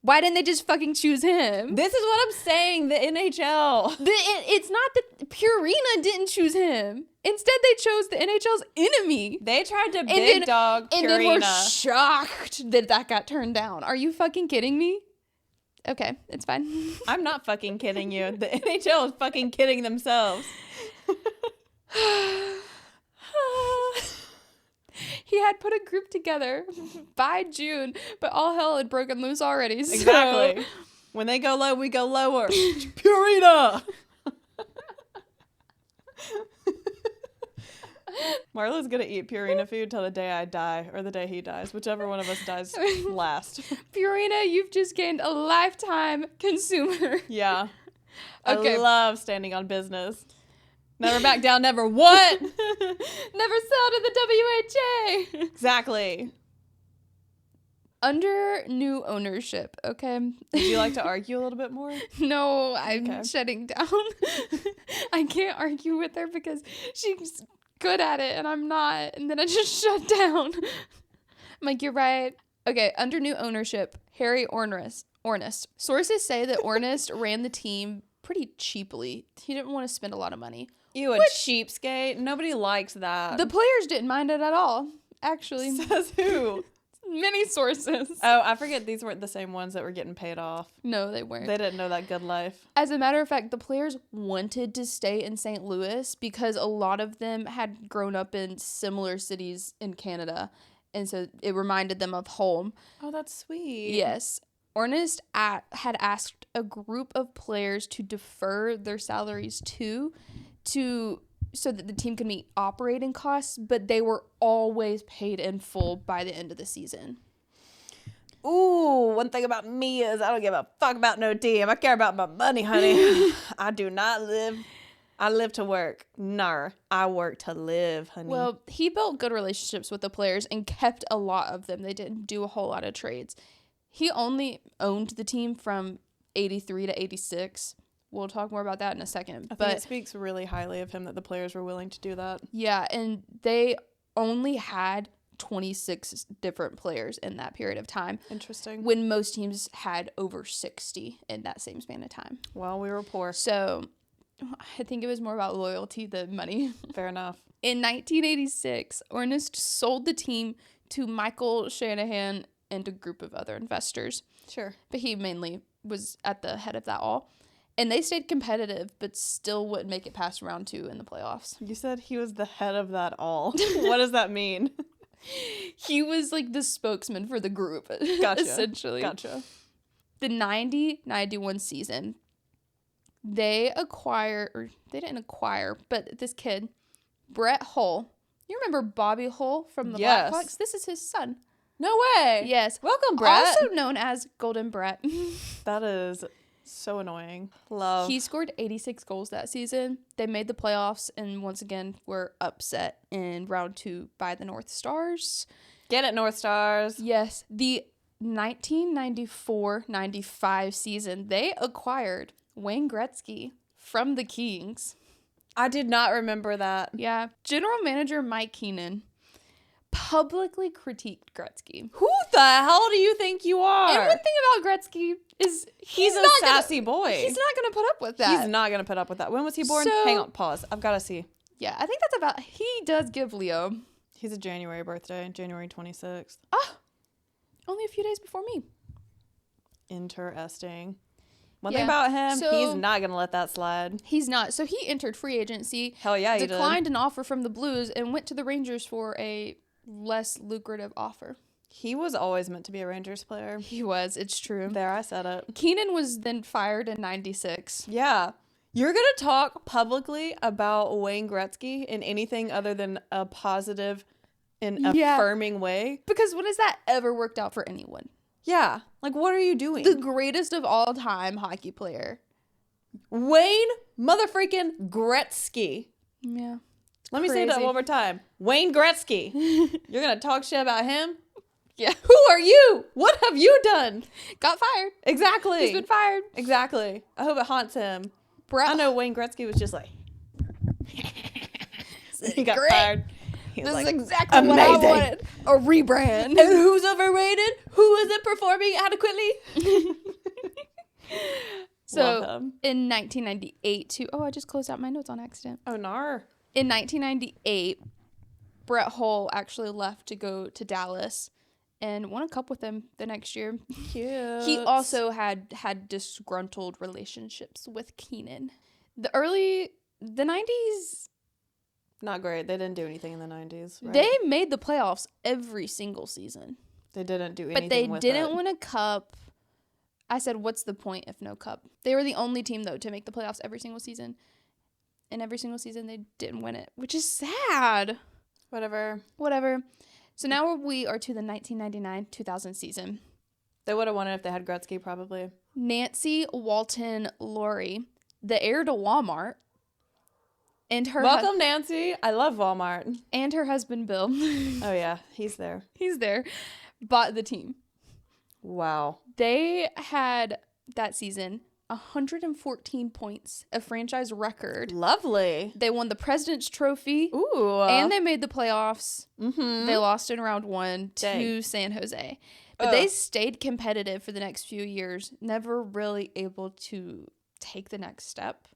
Why didn't they just fucking choose him? This is what I'm saying. The NHL. It's not that Purina didn't choose him. Instead, they chose the NHL's enemy. They tried to big dog Purina. And then were shocked that got turned down. Are you fucking kidding me? Okay, it's fine. I'm not fucking kidding you. The NHL is fucking kidding themselves. He had put a group together by June, but all hell had broken loose already. So. Exactly. When they go low, we go lower. Purina! Marlo's gonna eat Purina food till the day I die, or the day he dies, whichever one of us dies last. Purina, you've just gained a lifetime consumer. Yeah. Okay. I love standing on business. Never back down, never what? Never sell to the WHA. Exactly. Under new ownership, okay? Would you like to argue a little bit more? No, I'm shutting down. I can't argue with her because she's good at it and I'm not. And then I just shut down. I'm like, you're right. Okay, under new ownership, Harry Ornest. Sources say that Ornest ran the team pretty cheaply. He didn't want to spend a lot of money. You a cheapskate? Nobody likes that. The players didn't mind it at all, actually. Says who? Many sources. Oh, I forget these weren't the same ones that were getting paid off. No, they weren't. They didn't know that good life. As a matter of fact, the players wanted to stay in St. Louis because a lot of them had grown up in similar cities in Canada. and so it reminded them of home. Oh, that's sweet. Yes. Ernest had asked a group of players to defer their salaries to so that the team could meet operating costs, but they were always paid in full by the end of the season. Ooh, one thing about me is I don't give a fuck about no team. I care about my money, honey. I live to work. Nar, I work to live, honey. Well, he built good relationships with the players and kept a lot of them. They didn't do a whole lot of trades. He only owned the team from 83 to 86. We'll talk more about that in a second. I think it speaks really highly of him that the players were willing to do that. Yeah, and they only had 26 different players in that period of time. Interesting. When most teams had over 60 in that same span of time. Well, we were poor. So I think it was more about loyalty than money. Fair enough. In 1986, Ernest sold the team to Michael Shanahan and a group of other investors. Sure. But he mainly was at the head of that all. And they stayed competitive, but still wouldn't make it past round 2 in the playoffs. You said he was the head of that all. What does that mean? He was like the spokesman for the group, Gotcha. essentially. Gotcha. The 90-91 season, they didn't acquire, but this kid, Brett Hull. You remember Bobby Hull from the Yes. Blackhawks? This is his son. No way. Yes. Welcome, Brett. Also known as Golden Brett. That is so annoying. Love. He scored 86 goals that season. They made the playoffs and once again were upset in round 2 by the North Stars. Get it, North Stars. Yes. The 1994-95 season, they acquired Wayne Gretzky from the Kings. I did not remember that. Yeah. General manager Mike Keenan publicly critiqued Gretzky. Who the hell do you think you are? And one thing about Gretzky is He's a sassy boy. He's not going to put up with that. He's not going to put up with that. When was he born? So- Hang on, pause. I've got to see. Yeah, I think that's about... He does give Leo. He's a January birthday, January 26th. Only a few days before me. Interesting. One Yeah, thing about him, so- he's not going to let that slide. He's not. So he entered free agency, Hell yeah, he did. declined an offer from the Blues, and went to the Rangers for a less lucrative offer. He was always meant to be a Rangers player. He was. It's true. There, I said it. Keenan was then fired in 96. Yeah. You're going to talk publicly about Wayne Gretzky in anything other than a positive and Yeah. affirming way? Because when has that ever worked out for anyone? Yeah. Like, what are you doing? The greatest of all time hockey player. Wayne motherfreaking Gretzky. Yeah. Let me say that Crazy. one more time. Wayne Gretzky. You're going to talk shit about him? Yeah. Who are you? What have you done? Got fired. Exactly. He's been fired. Exactly. I hope it haunts him. Brett. I know Wayne Gretzky was just like, he got Great. fired. He was This like, is exactly what I amazing. wanted. A rebrand. And who's overrated? Who isn't performing adequately? So Love him. in 1998 too. Oh, I just closed out my notes on accident. Oh, nar. In 1998, Brett Hull actually left to go to Dallas and won a cup with them the next year. Cute. He also had disgruntled relationships with Keenan. The 90s, Not great. They didn't do anything in the 90s. Right? they made the playoffs every single season. They didn't do anything But they with didn't it. win a cup. I said, what's the point if no cup? They were the only team, though, to make the playoffs every single season. And every single season, they didn't win it, which is sad. Whatever. So now we are to the 1999-2000 season. They would have won it if they had Gretzky, probably. Nancy Walton Laurie, the heir to Walmart, and her Welcome, Nancy. I love Walmart. and her husband Bill, Oh, yeah. He's there. he's there, bought the team. Wow. They had that season 114 points, a franchise record. Lovely. They won the President's Trophy, Ooh. and they made the playoffs. Mm-hmm. They lost in round 1 to Dang. San Jose. But they stayed competitive for the next few years, never really able to take the next step.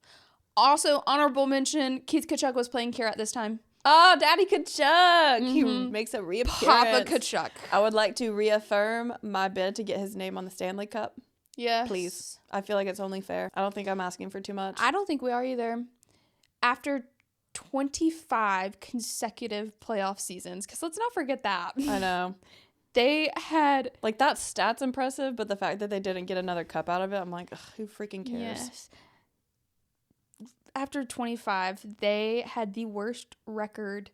Also, honorable mention, Keith Tkachuk was playing here at this time. Oh, Daddy Tkachuk. He Mhm. makes a reappearance. Papa Tkachuk. I would like to reaffirm my bid to get his name on the Stanley Cup. Yes. Please. I feel like it's only fair. I don't think I'm asking for too much. I don't think we are either. After 25 consecutive playoff seasons. Because let's not forget that. I know. They had... Like, that stat's impressive, but the fact that they didn't get another cup out of it, I'm like, ugh, who freaking cares? Yes. After 25, they had the worst record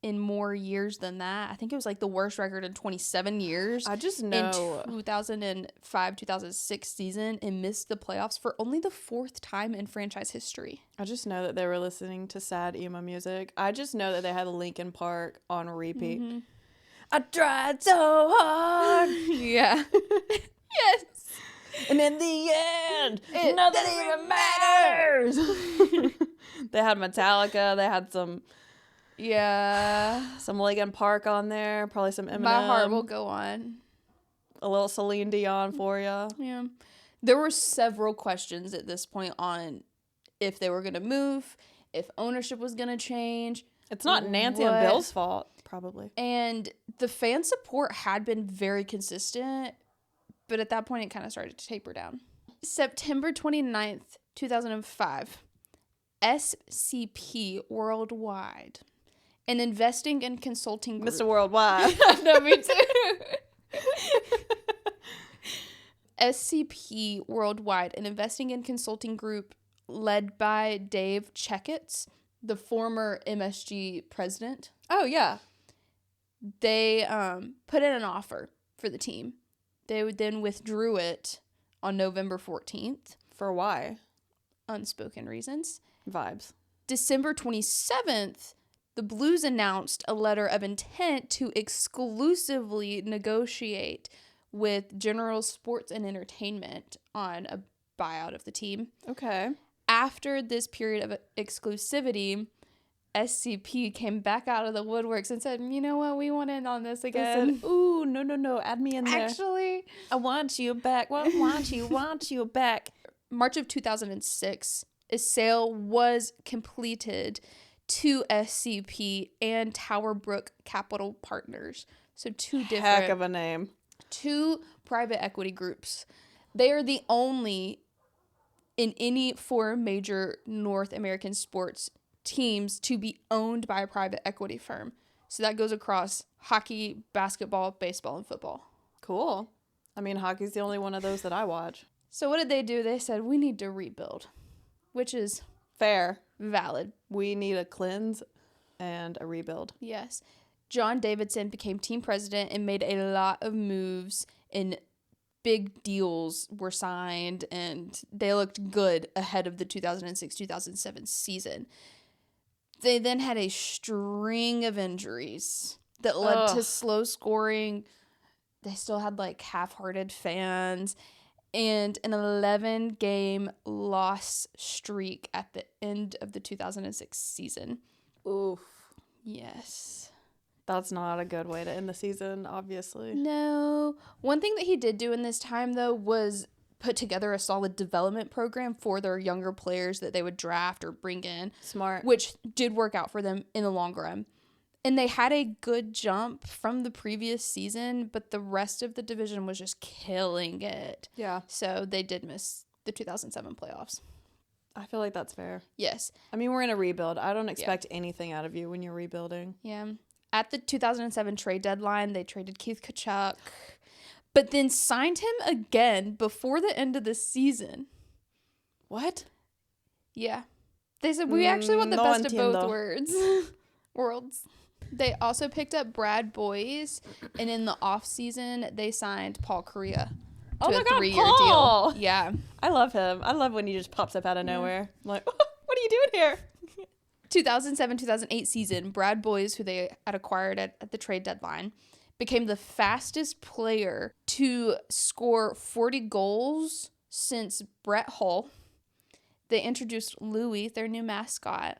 in more years than that. I think it was like the worst record in 27 years. I just know. In 2005-2006 season and missed the playoffs for only the 4th time in franchise history. I just know that they were listening to sad emo music. I just know that they had Linkin Park on repeat. Mm-hmm. I tried so hard. Yeah. Yes. And in the end, nothing even matters. They had Metallica. They had some Linkin Park on there. Probably some Eminem. My heart will go on. A little Celine Dion for you. Yeah. There were several questions at this point on if they were going to move, if ownership was going to change. It's not Nancy and Bill's fault, probably. And the fan support had been very consistent, but at that point it kind of started to taper down. September 29th, 2005, SCP Worldwide, an investing and consulting group. Mr. Worldwide. No, me too. SCP Worldwide, an investing and consulting group led by Dave Checketts, the former MSG president. Oh, yeah. They put in an offer for the team. They then withdrew it on November 14th. For why? Unspoken reasons. Vibes. December 27th, the Blues announced a letter of intent to exclusively negotiate with General Sports and Entertainment on a buyout of the team. Okay. After this period of exclusivity, SCP came back out of the woodworks and said, you know what, we want in on this again. They said, ooh, no, add me in there. Actually, I want you back. Want you back. March of 2006, a sale was completed to SCP and Towerbrook Capital Partners. So Heck of a name. 2 private equity groups. They are the only in any 4 major North American sports teams to be owned by a private equity firm. So that goes across hockey, basketball, baseball, and football. Cool. I mean, hockey's the only one of those that I watch. So what did they do? They said, we need to rebuild, which is fair. Valid. We need a cleanse and a rebuild. Yes. John Davidson became team president and made a lot of moves, and big deals were signed, and they looked good ahead of the 2006-2007 season. They then had a string of injuries that led to slow scoring. They still had like half-hearted fans and an 11-game loss streak at the end of the 2006 season. Oof. Yes. That's not a good way to end the season, obviously. No. One thing that he did do in this time, though, was put together a solid development program for their younger players that they would draft or bring in. Smart. Which did work out for them in the long run. And they had a good jump from the previous season, but the rest of the division was just killing it. Yeah. So they did miss the 2007 playoffs. I feel like that's fair. Yes. I mean, we're in a rebuild. I don't expect anything out of you when you're rebuilding. Yeah. At the 2007 trade deadline, they traded Keith Tkachuk, but then signed him again before the end of the season. What? Yeah. They said, we actually want the best of both entiendo. worlds. They also picked up Brad Boyes, and in the offseason, they signed Paul Kariya to a 3-year Paul! deal. Yeah. I love him. I love when he just pops up out of nowhere. I'm like, what are you doing here? 2007-2008 season, Brad Boyes, who they had acquired at the trade deadline, became the fastest player to score 40 goals since Brett Hull. They introduced Louie, their new mascot,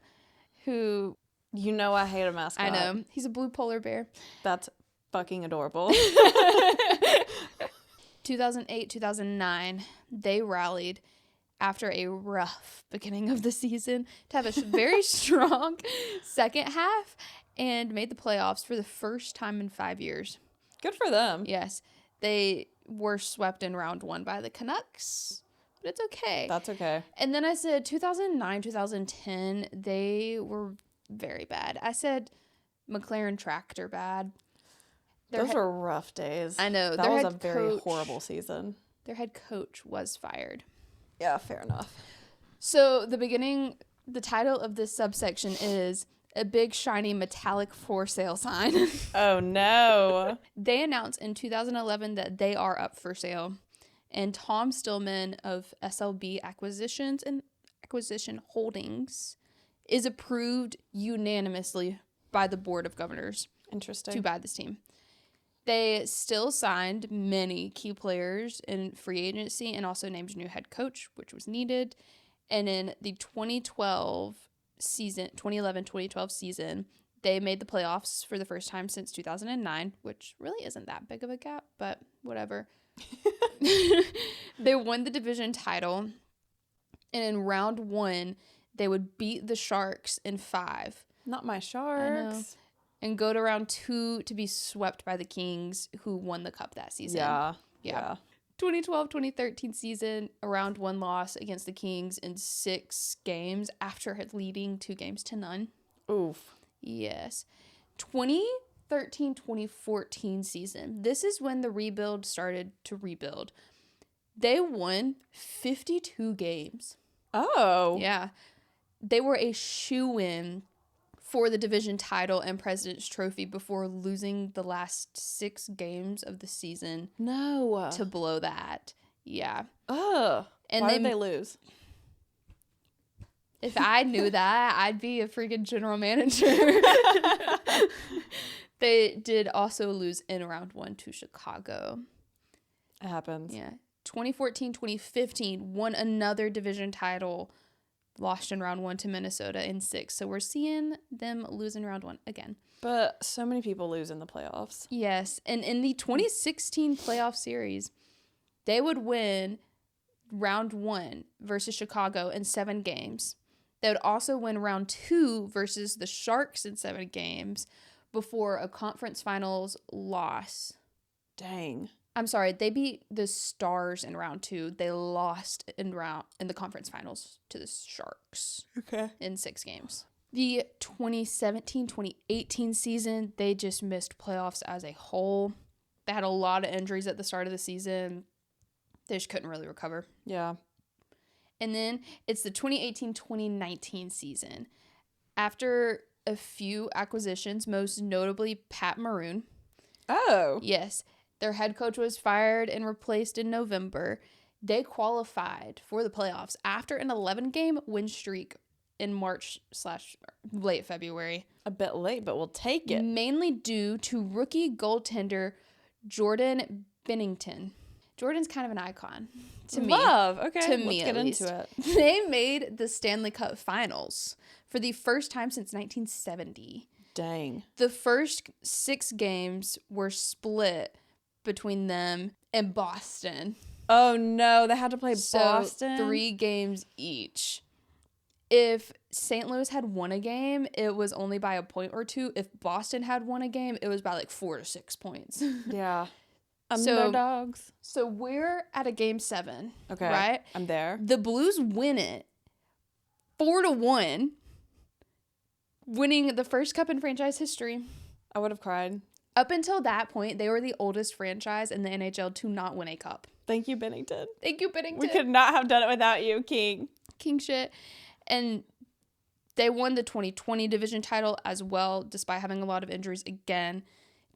who... You know I hate a mascot. I know. He's a blue polar bear. That's fucking adorable. 2008-2009, they rallied after a rough beginning of the season to have a very strong second half and made the playoffs for the first time in 5 years. Good for them. Yes. They were swept in round 1 by the Canucks. but it's okay. That's okay. And then I said 2009, 2010, they were very bad. I said McLaren Tractor bad. Those were rough days. I know. That was a very horrible season. Their head coach was fired. Yeah, fair enough. So the title of this subsection is a big shiny metallic for sale sign. Oh no. They announced in 2011 that they are up for sale. And Tom Stillman of SLB Acquisitions and Acquisition Holdings is approved unanimously by the Board of Governors Interesting. to buy this team. They still signed many key players in free agency and also named a new head coach, which was needed. And in the 2011-2012 season, they made the playoffs for the first time since 2009, which really isn't that big of a gap, but whatever. They won the division title, and in round 1, they would beat the Sharks in 5. Not my Sharks. And go to round 2 to be swept by the Kings, who won the cup that season. Yeah. 2012-2013 season, a round 1 loss against the Kings in 6 games after leading 2-0. Oof. Yes. 2013-2014 season. This is when the rebuild started to rebuild. They won 52 games. Oh. Yeah. They were a shoo-in for the division title and President's Trophy before losing the last 6 games of the season. No. To blow that. Yeah. Ugh. And why did they lose? If I knew that, I'd be a freaking general manager. They did also lose in round 1 to Chicago. It happens. Yeah. 2014-2015 won another division title. Lost in round 1 to Minnesota in 6. So we're seeing them lose in round 1 again. But so many people lose in the playoffs. Yes. And in the 2016 playoff series, they would win round 1 versus Chicago in 7 games. They would also win round 2 versus the Sharks in 7 games before a conference finals loss. Dang. I'm sorry, they beat the Stars in round 2. They lost in the conference finals to the Sharks. Okay. In 6 games. The 2017-2018 season, they just missed playoffs as a whole. They had a lot of injuries at the start of the season. They just couldn't really recover. Yeah. And then it's the 2018-2019 season. After a few acquisitions, most notably Pat Maroon. Oh. Yes. Their head coach was fired and replaced in November. They qualified for the playoffs after an 11-game win streak in March/late February. A bit late, but we'll take it. Mainly due to rookie goaltender Jordan Binnington. Jordan's kind of an icon to me. Okay, to me, let's get at least. into it. They made the Stanley Cup Finals for the first time since 1970. Dang. The first 6 games were split between them and Boston. Oh no, they had to play Boston. 3 games each. If St. Louis had won a game, it was only by a point or 2. If Boston had won a game, it was by like 4 to 6 points. Yeah. So- Underdogs. So we're at a game 7. Okay. Right? I'm there. The Blues win it 4-1, winning the first cup in franchise history. I would have cried. Up until that point, they were the oldest franchise in the NHL to not win a cup. Thank you, Bennington. Thank you, Binnington. We could not have done it without you, King. King shit. And they won the 2020 division title as well, despite having a lot of injuries again.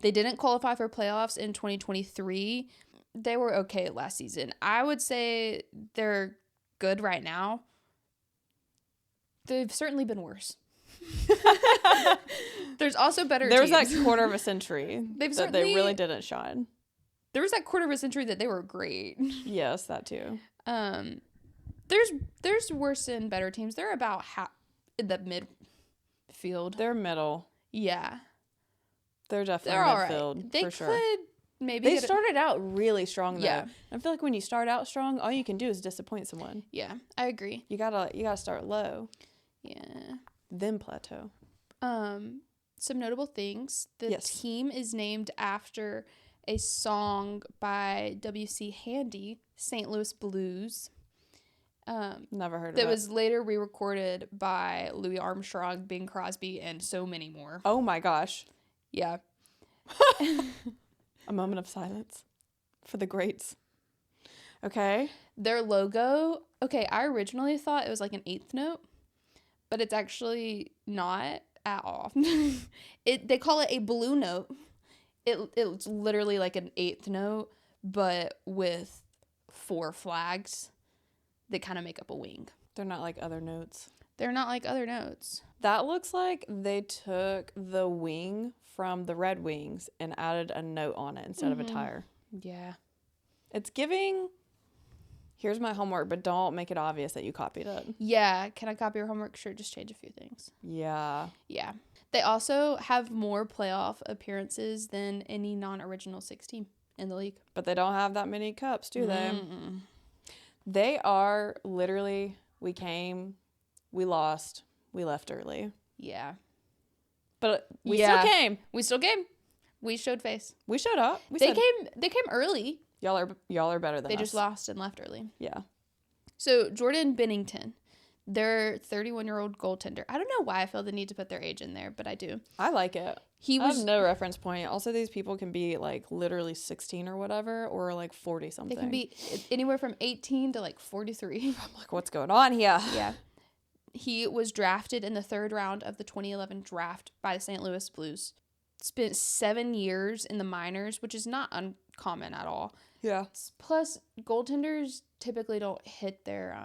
They didn't qualify for playoffs in 2023. They were okay last season. I would say they're good right now. They've certainly been worse. There's also better There was teams. that quarter of a century They've that they certainly- really didn't shine. There was that quarter of a century that they were great. Yes, that too. There's worse and better teams. They're about in the midfield. They're middle. Yeah. They're definitely They're all midfield right. They for sure. could maybe They get started out really strong though. Yeah. I feel like when you start out strong, all you can do is disappoint someone. Yeah, I agree. You gotta start low, Yeah. then plateau. Some notable things. The Yes. team is named after a song by W.C. Handy, St. Louis Blues. Never heard of that it. was later re-recorded by Louis Armstrong, Bing Crosby, and so many more. Oh my gosh. Yeah. A moment of silence for the greats. Okay. Their logo, okay, I originally thought it was like an eighth note, but it's actually not at all. They call it a blue note. It's literally like an eighth note, but with 4 flags that kind of make up a wing. They're not like other notes. They're not like other notes. That looks like they took the wing from the Red Wings and added a note on it instead of a tire. Yeah. It's giving, here's my homework, but don't make it obvious that you copied it. Yeah. Can I copy your homework? Sure, just change a few things. Yeah. Yeah. They also have more playoff appearances than any non-original 6 team in the league. But they don't have that many cups, do they? Mm-mm. They are literally, we came, we lost, we left early. Yeah. But we Yeah. still came. We still came. We showed face. We showed up. They came early. Y'all are better than They us. just lost and left early. Yeah. So Jordan Bennington, their 31-year-old goaltender. I don't know why I feel the need to put their age in there, but I do. I like it. He I was have no reference point. Also, these people can be like literally 16 or whatever, or like 40 something. They can be anywhere from 18 to like 43. I'm like, what's going on here? Yeah. He was drafted in the 3rd round of the 2011 draft by the St. Louis Blues. Spent 7 years in the minors, which is not uncommon at all. Yeah. Plus, goaltenders typically don't hit their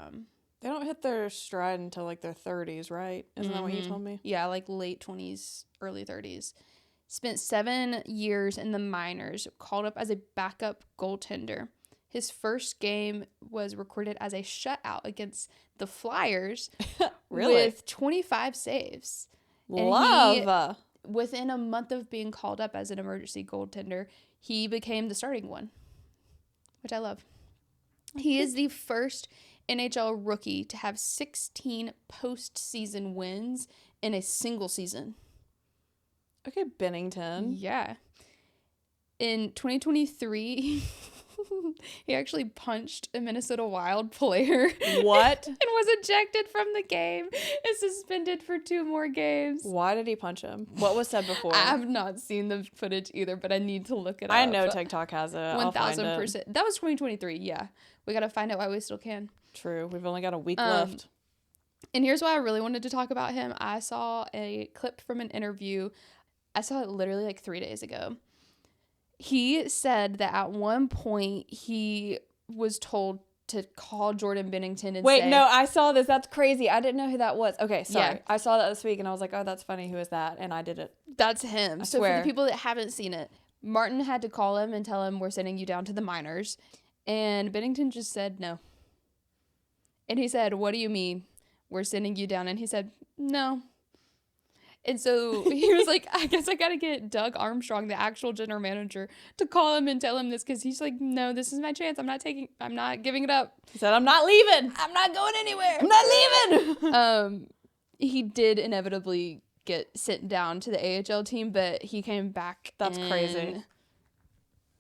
They don't hit their stride until like their 30s, right? Isn't that what you told me? Yeah, like late 20s, early 30s. Spent 7 years in the minors, called up as a backup goaltender. His first game was recorded as a shutout against the Flyers Really? with 25 saves. And Love. within a month of being called up as an emergency goaltender, he became the starting one, which I love. He is the first NHL rookie to have 16 postseason wins in a single season. Okay, Bennington. Yeah. In 2023, he actually punched a Minnesota Wild player. What? And was ejected from the game and suspended for 2 more games. Why did he punch him? What was said before? I have not seen the footage either, but I need to look it up. I know TikTok has it. 1,000%. That was 2023, yeah. We got to find out why we still can. True. We've only got a week left. And here's why I really wanted to talk about him. I saw a clip from an interview. I saw it literally like 3 days ago. He said that at one point he was told to call Jordan Bennington and Wait, say... no, I saw this. That's crazy. I didn't know who that was. Okay, sorry. Yeah. I saw that this week and I was like, oh, that's funny. Who is that? And I did it. That's him. So swear. for the people that haven't seen it, Martin had to call him and tell him, we're sending you down to the minors. And Bennington just said no. And he said, what do you mean? We're sending you down. And he said, no. And so he was like, I guess I got to get Doug Armstrong, the actual general manager, to call him and tell him this, because he's like, no, this is my chance. I'm not giving it up. He said, I'm not leaving. I'm not going anywhere. I'm not leaving. He did inevitably get sent down to the AHL team, but he came back. That's crazy.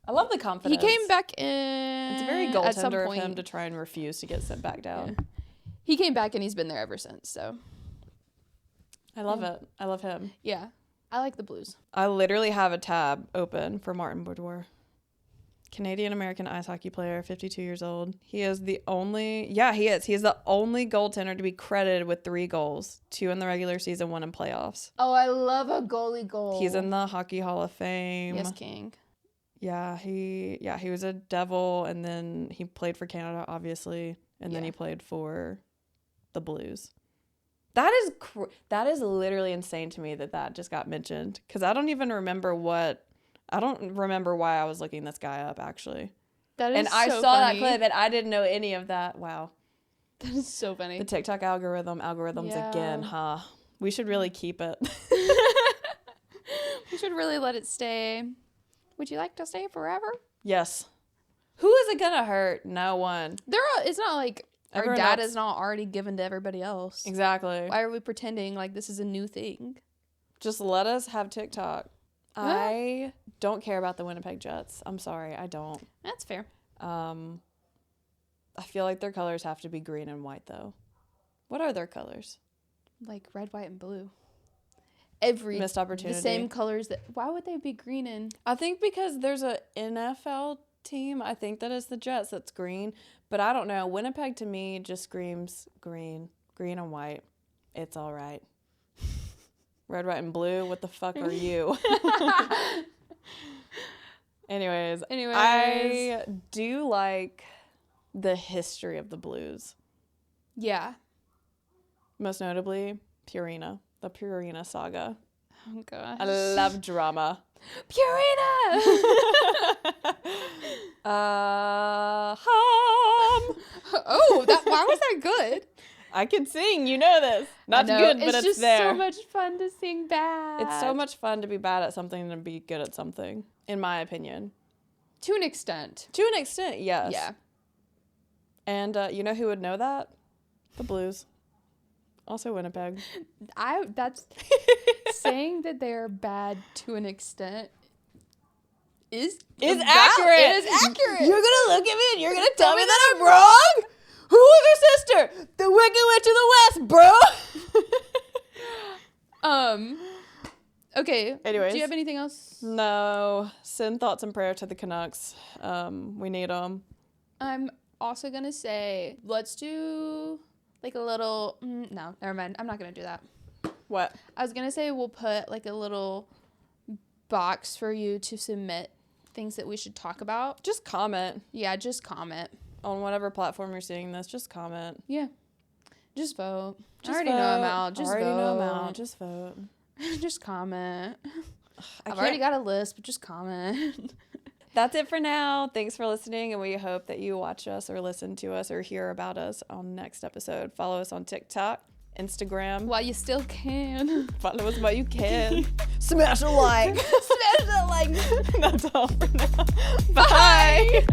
I love the confidence. He came back in. It's very at some goaltender of point. him to try and refuse to get sent back down. Yeah. He came back and he's been there ever since. So I love it. I love him. yeah, I like the Blues. I literally have a tab open for Martin Boudoir. Canadian-American ice hockey player, 52 years old. He is the only, he is. He is the only goaltender to be credited with 3 goals, 2 in the regular season, 1 in playoffs. Oh, I love a goalie goal. He's in the Hockey Hall of Fame. Yes, King. Yeah, he was a Devil, and then he played for Canada, obviously, and then he played for the Blues. That is literally insane to me that just got mentioned, because I don't remember why I was looking this guy up, actually. That is and I so saw funny. that clip, and I didn't know any of that. Wow. That is so funny. The TikTok algorithms Yeah. again, huh? We should really keep it. We should really let it stay. Would you like to stay forever? Yes. Who is it gonna hurt? No one. It's not like our Everyone data else- is not already given to everybody else. Exactly. Why are we pretending like this is a new thing? Just let us have TikTok. I don't care about the Winnipeg Jets. I'm sorry, I don't. That's fair. I feel like their colors have to be green and white, though. What are their colors? Like red, white, and blue. Every missed opportunity. The same colors that. Why would they be green and? I think because there's a NFL team. I think that is the Jets. That's green, but I don't know. Winnipeg to me just screams green and white. It's all right. Red, white, and blue. What the fuck are you? Anyways, I do like the history of the Blues. Yeah. Most notably, Purina. The Purina saga. Oh, gosh. I love drama. Purina! Oh, why was that good? I can sing, you know this. Not good, but it's just there. So much fun to sing bad. It's so much fun to be bad at something than to be good at something, in my opinion. To an extent. To an extent, yes. Yeah. And you know who would know that? The Blues. Also Winnipeg. That's saying that they're bad to an extent is accurate. It is accurate. You're gonna look at me and you're gonna tell me that I'm wrong? Who was her sister? The Wicked Witch of the West, bro. Okay. Anyways. Do you have anything else? No. Send thoughts and prayer to the Canucks. We need them. I'm also gonna say let's do like a little. No, never mind. I'm not gonna do that. What? I was gonna say we'll put like a little box for you to submit things that we should talk about. Just comment. Yeah, just comment. On whatever platform you're seeing this, just comment. Yeah. Just vote. Just I already vote. know I'm out. Just vote. Know I'm out. Just vote. Just comment. I've already got a list, but just comment. That's it for now. Thanks for listening, and we hope that you watch us or listen to us or hear about us on next episode. Follow us on TikTok, Instagram. While you still can. Follow us while you can. Smash a like. Smash that like. That's all for now. Bye.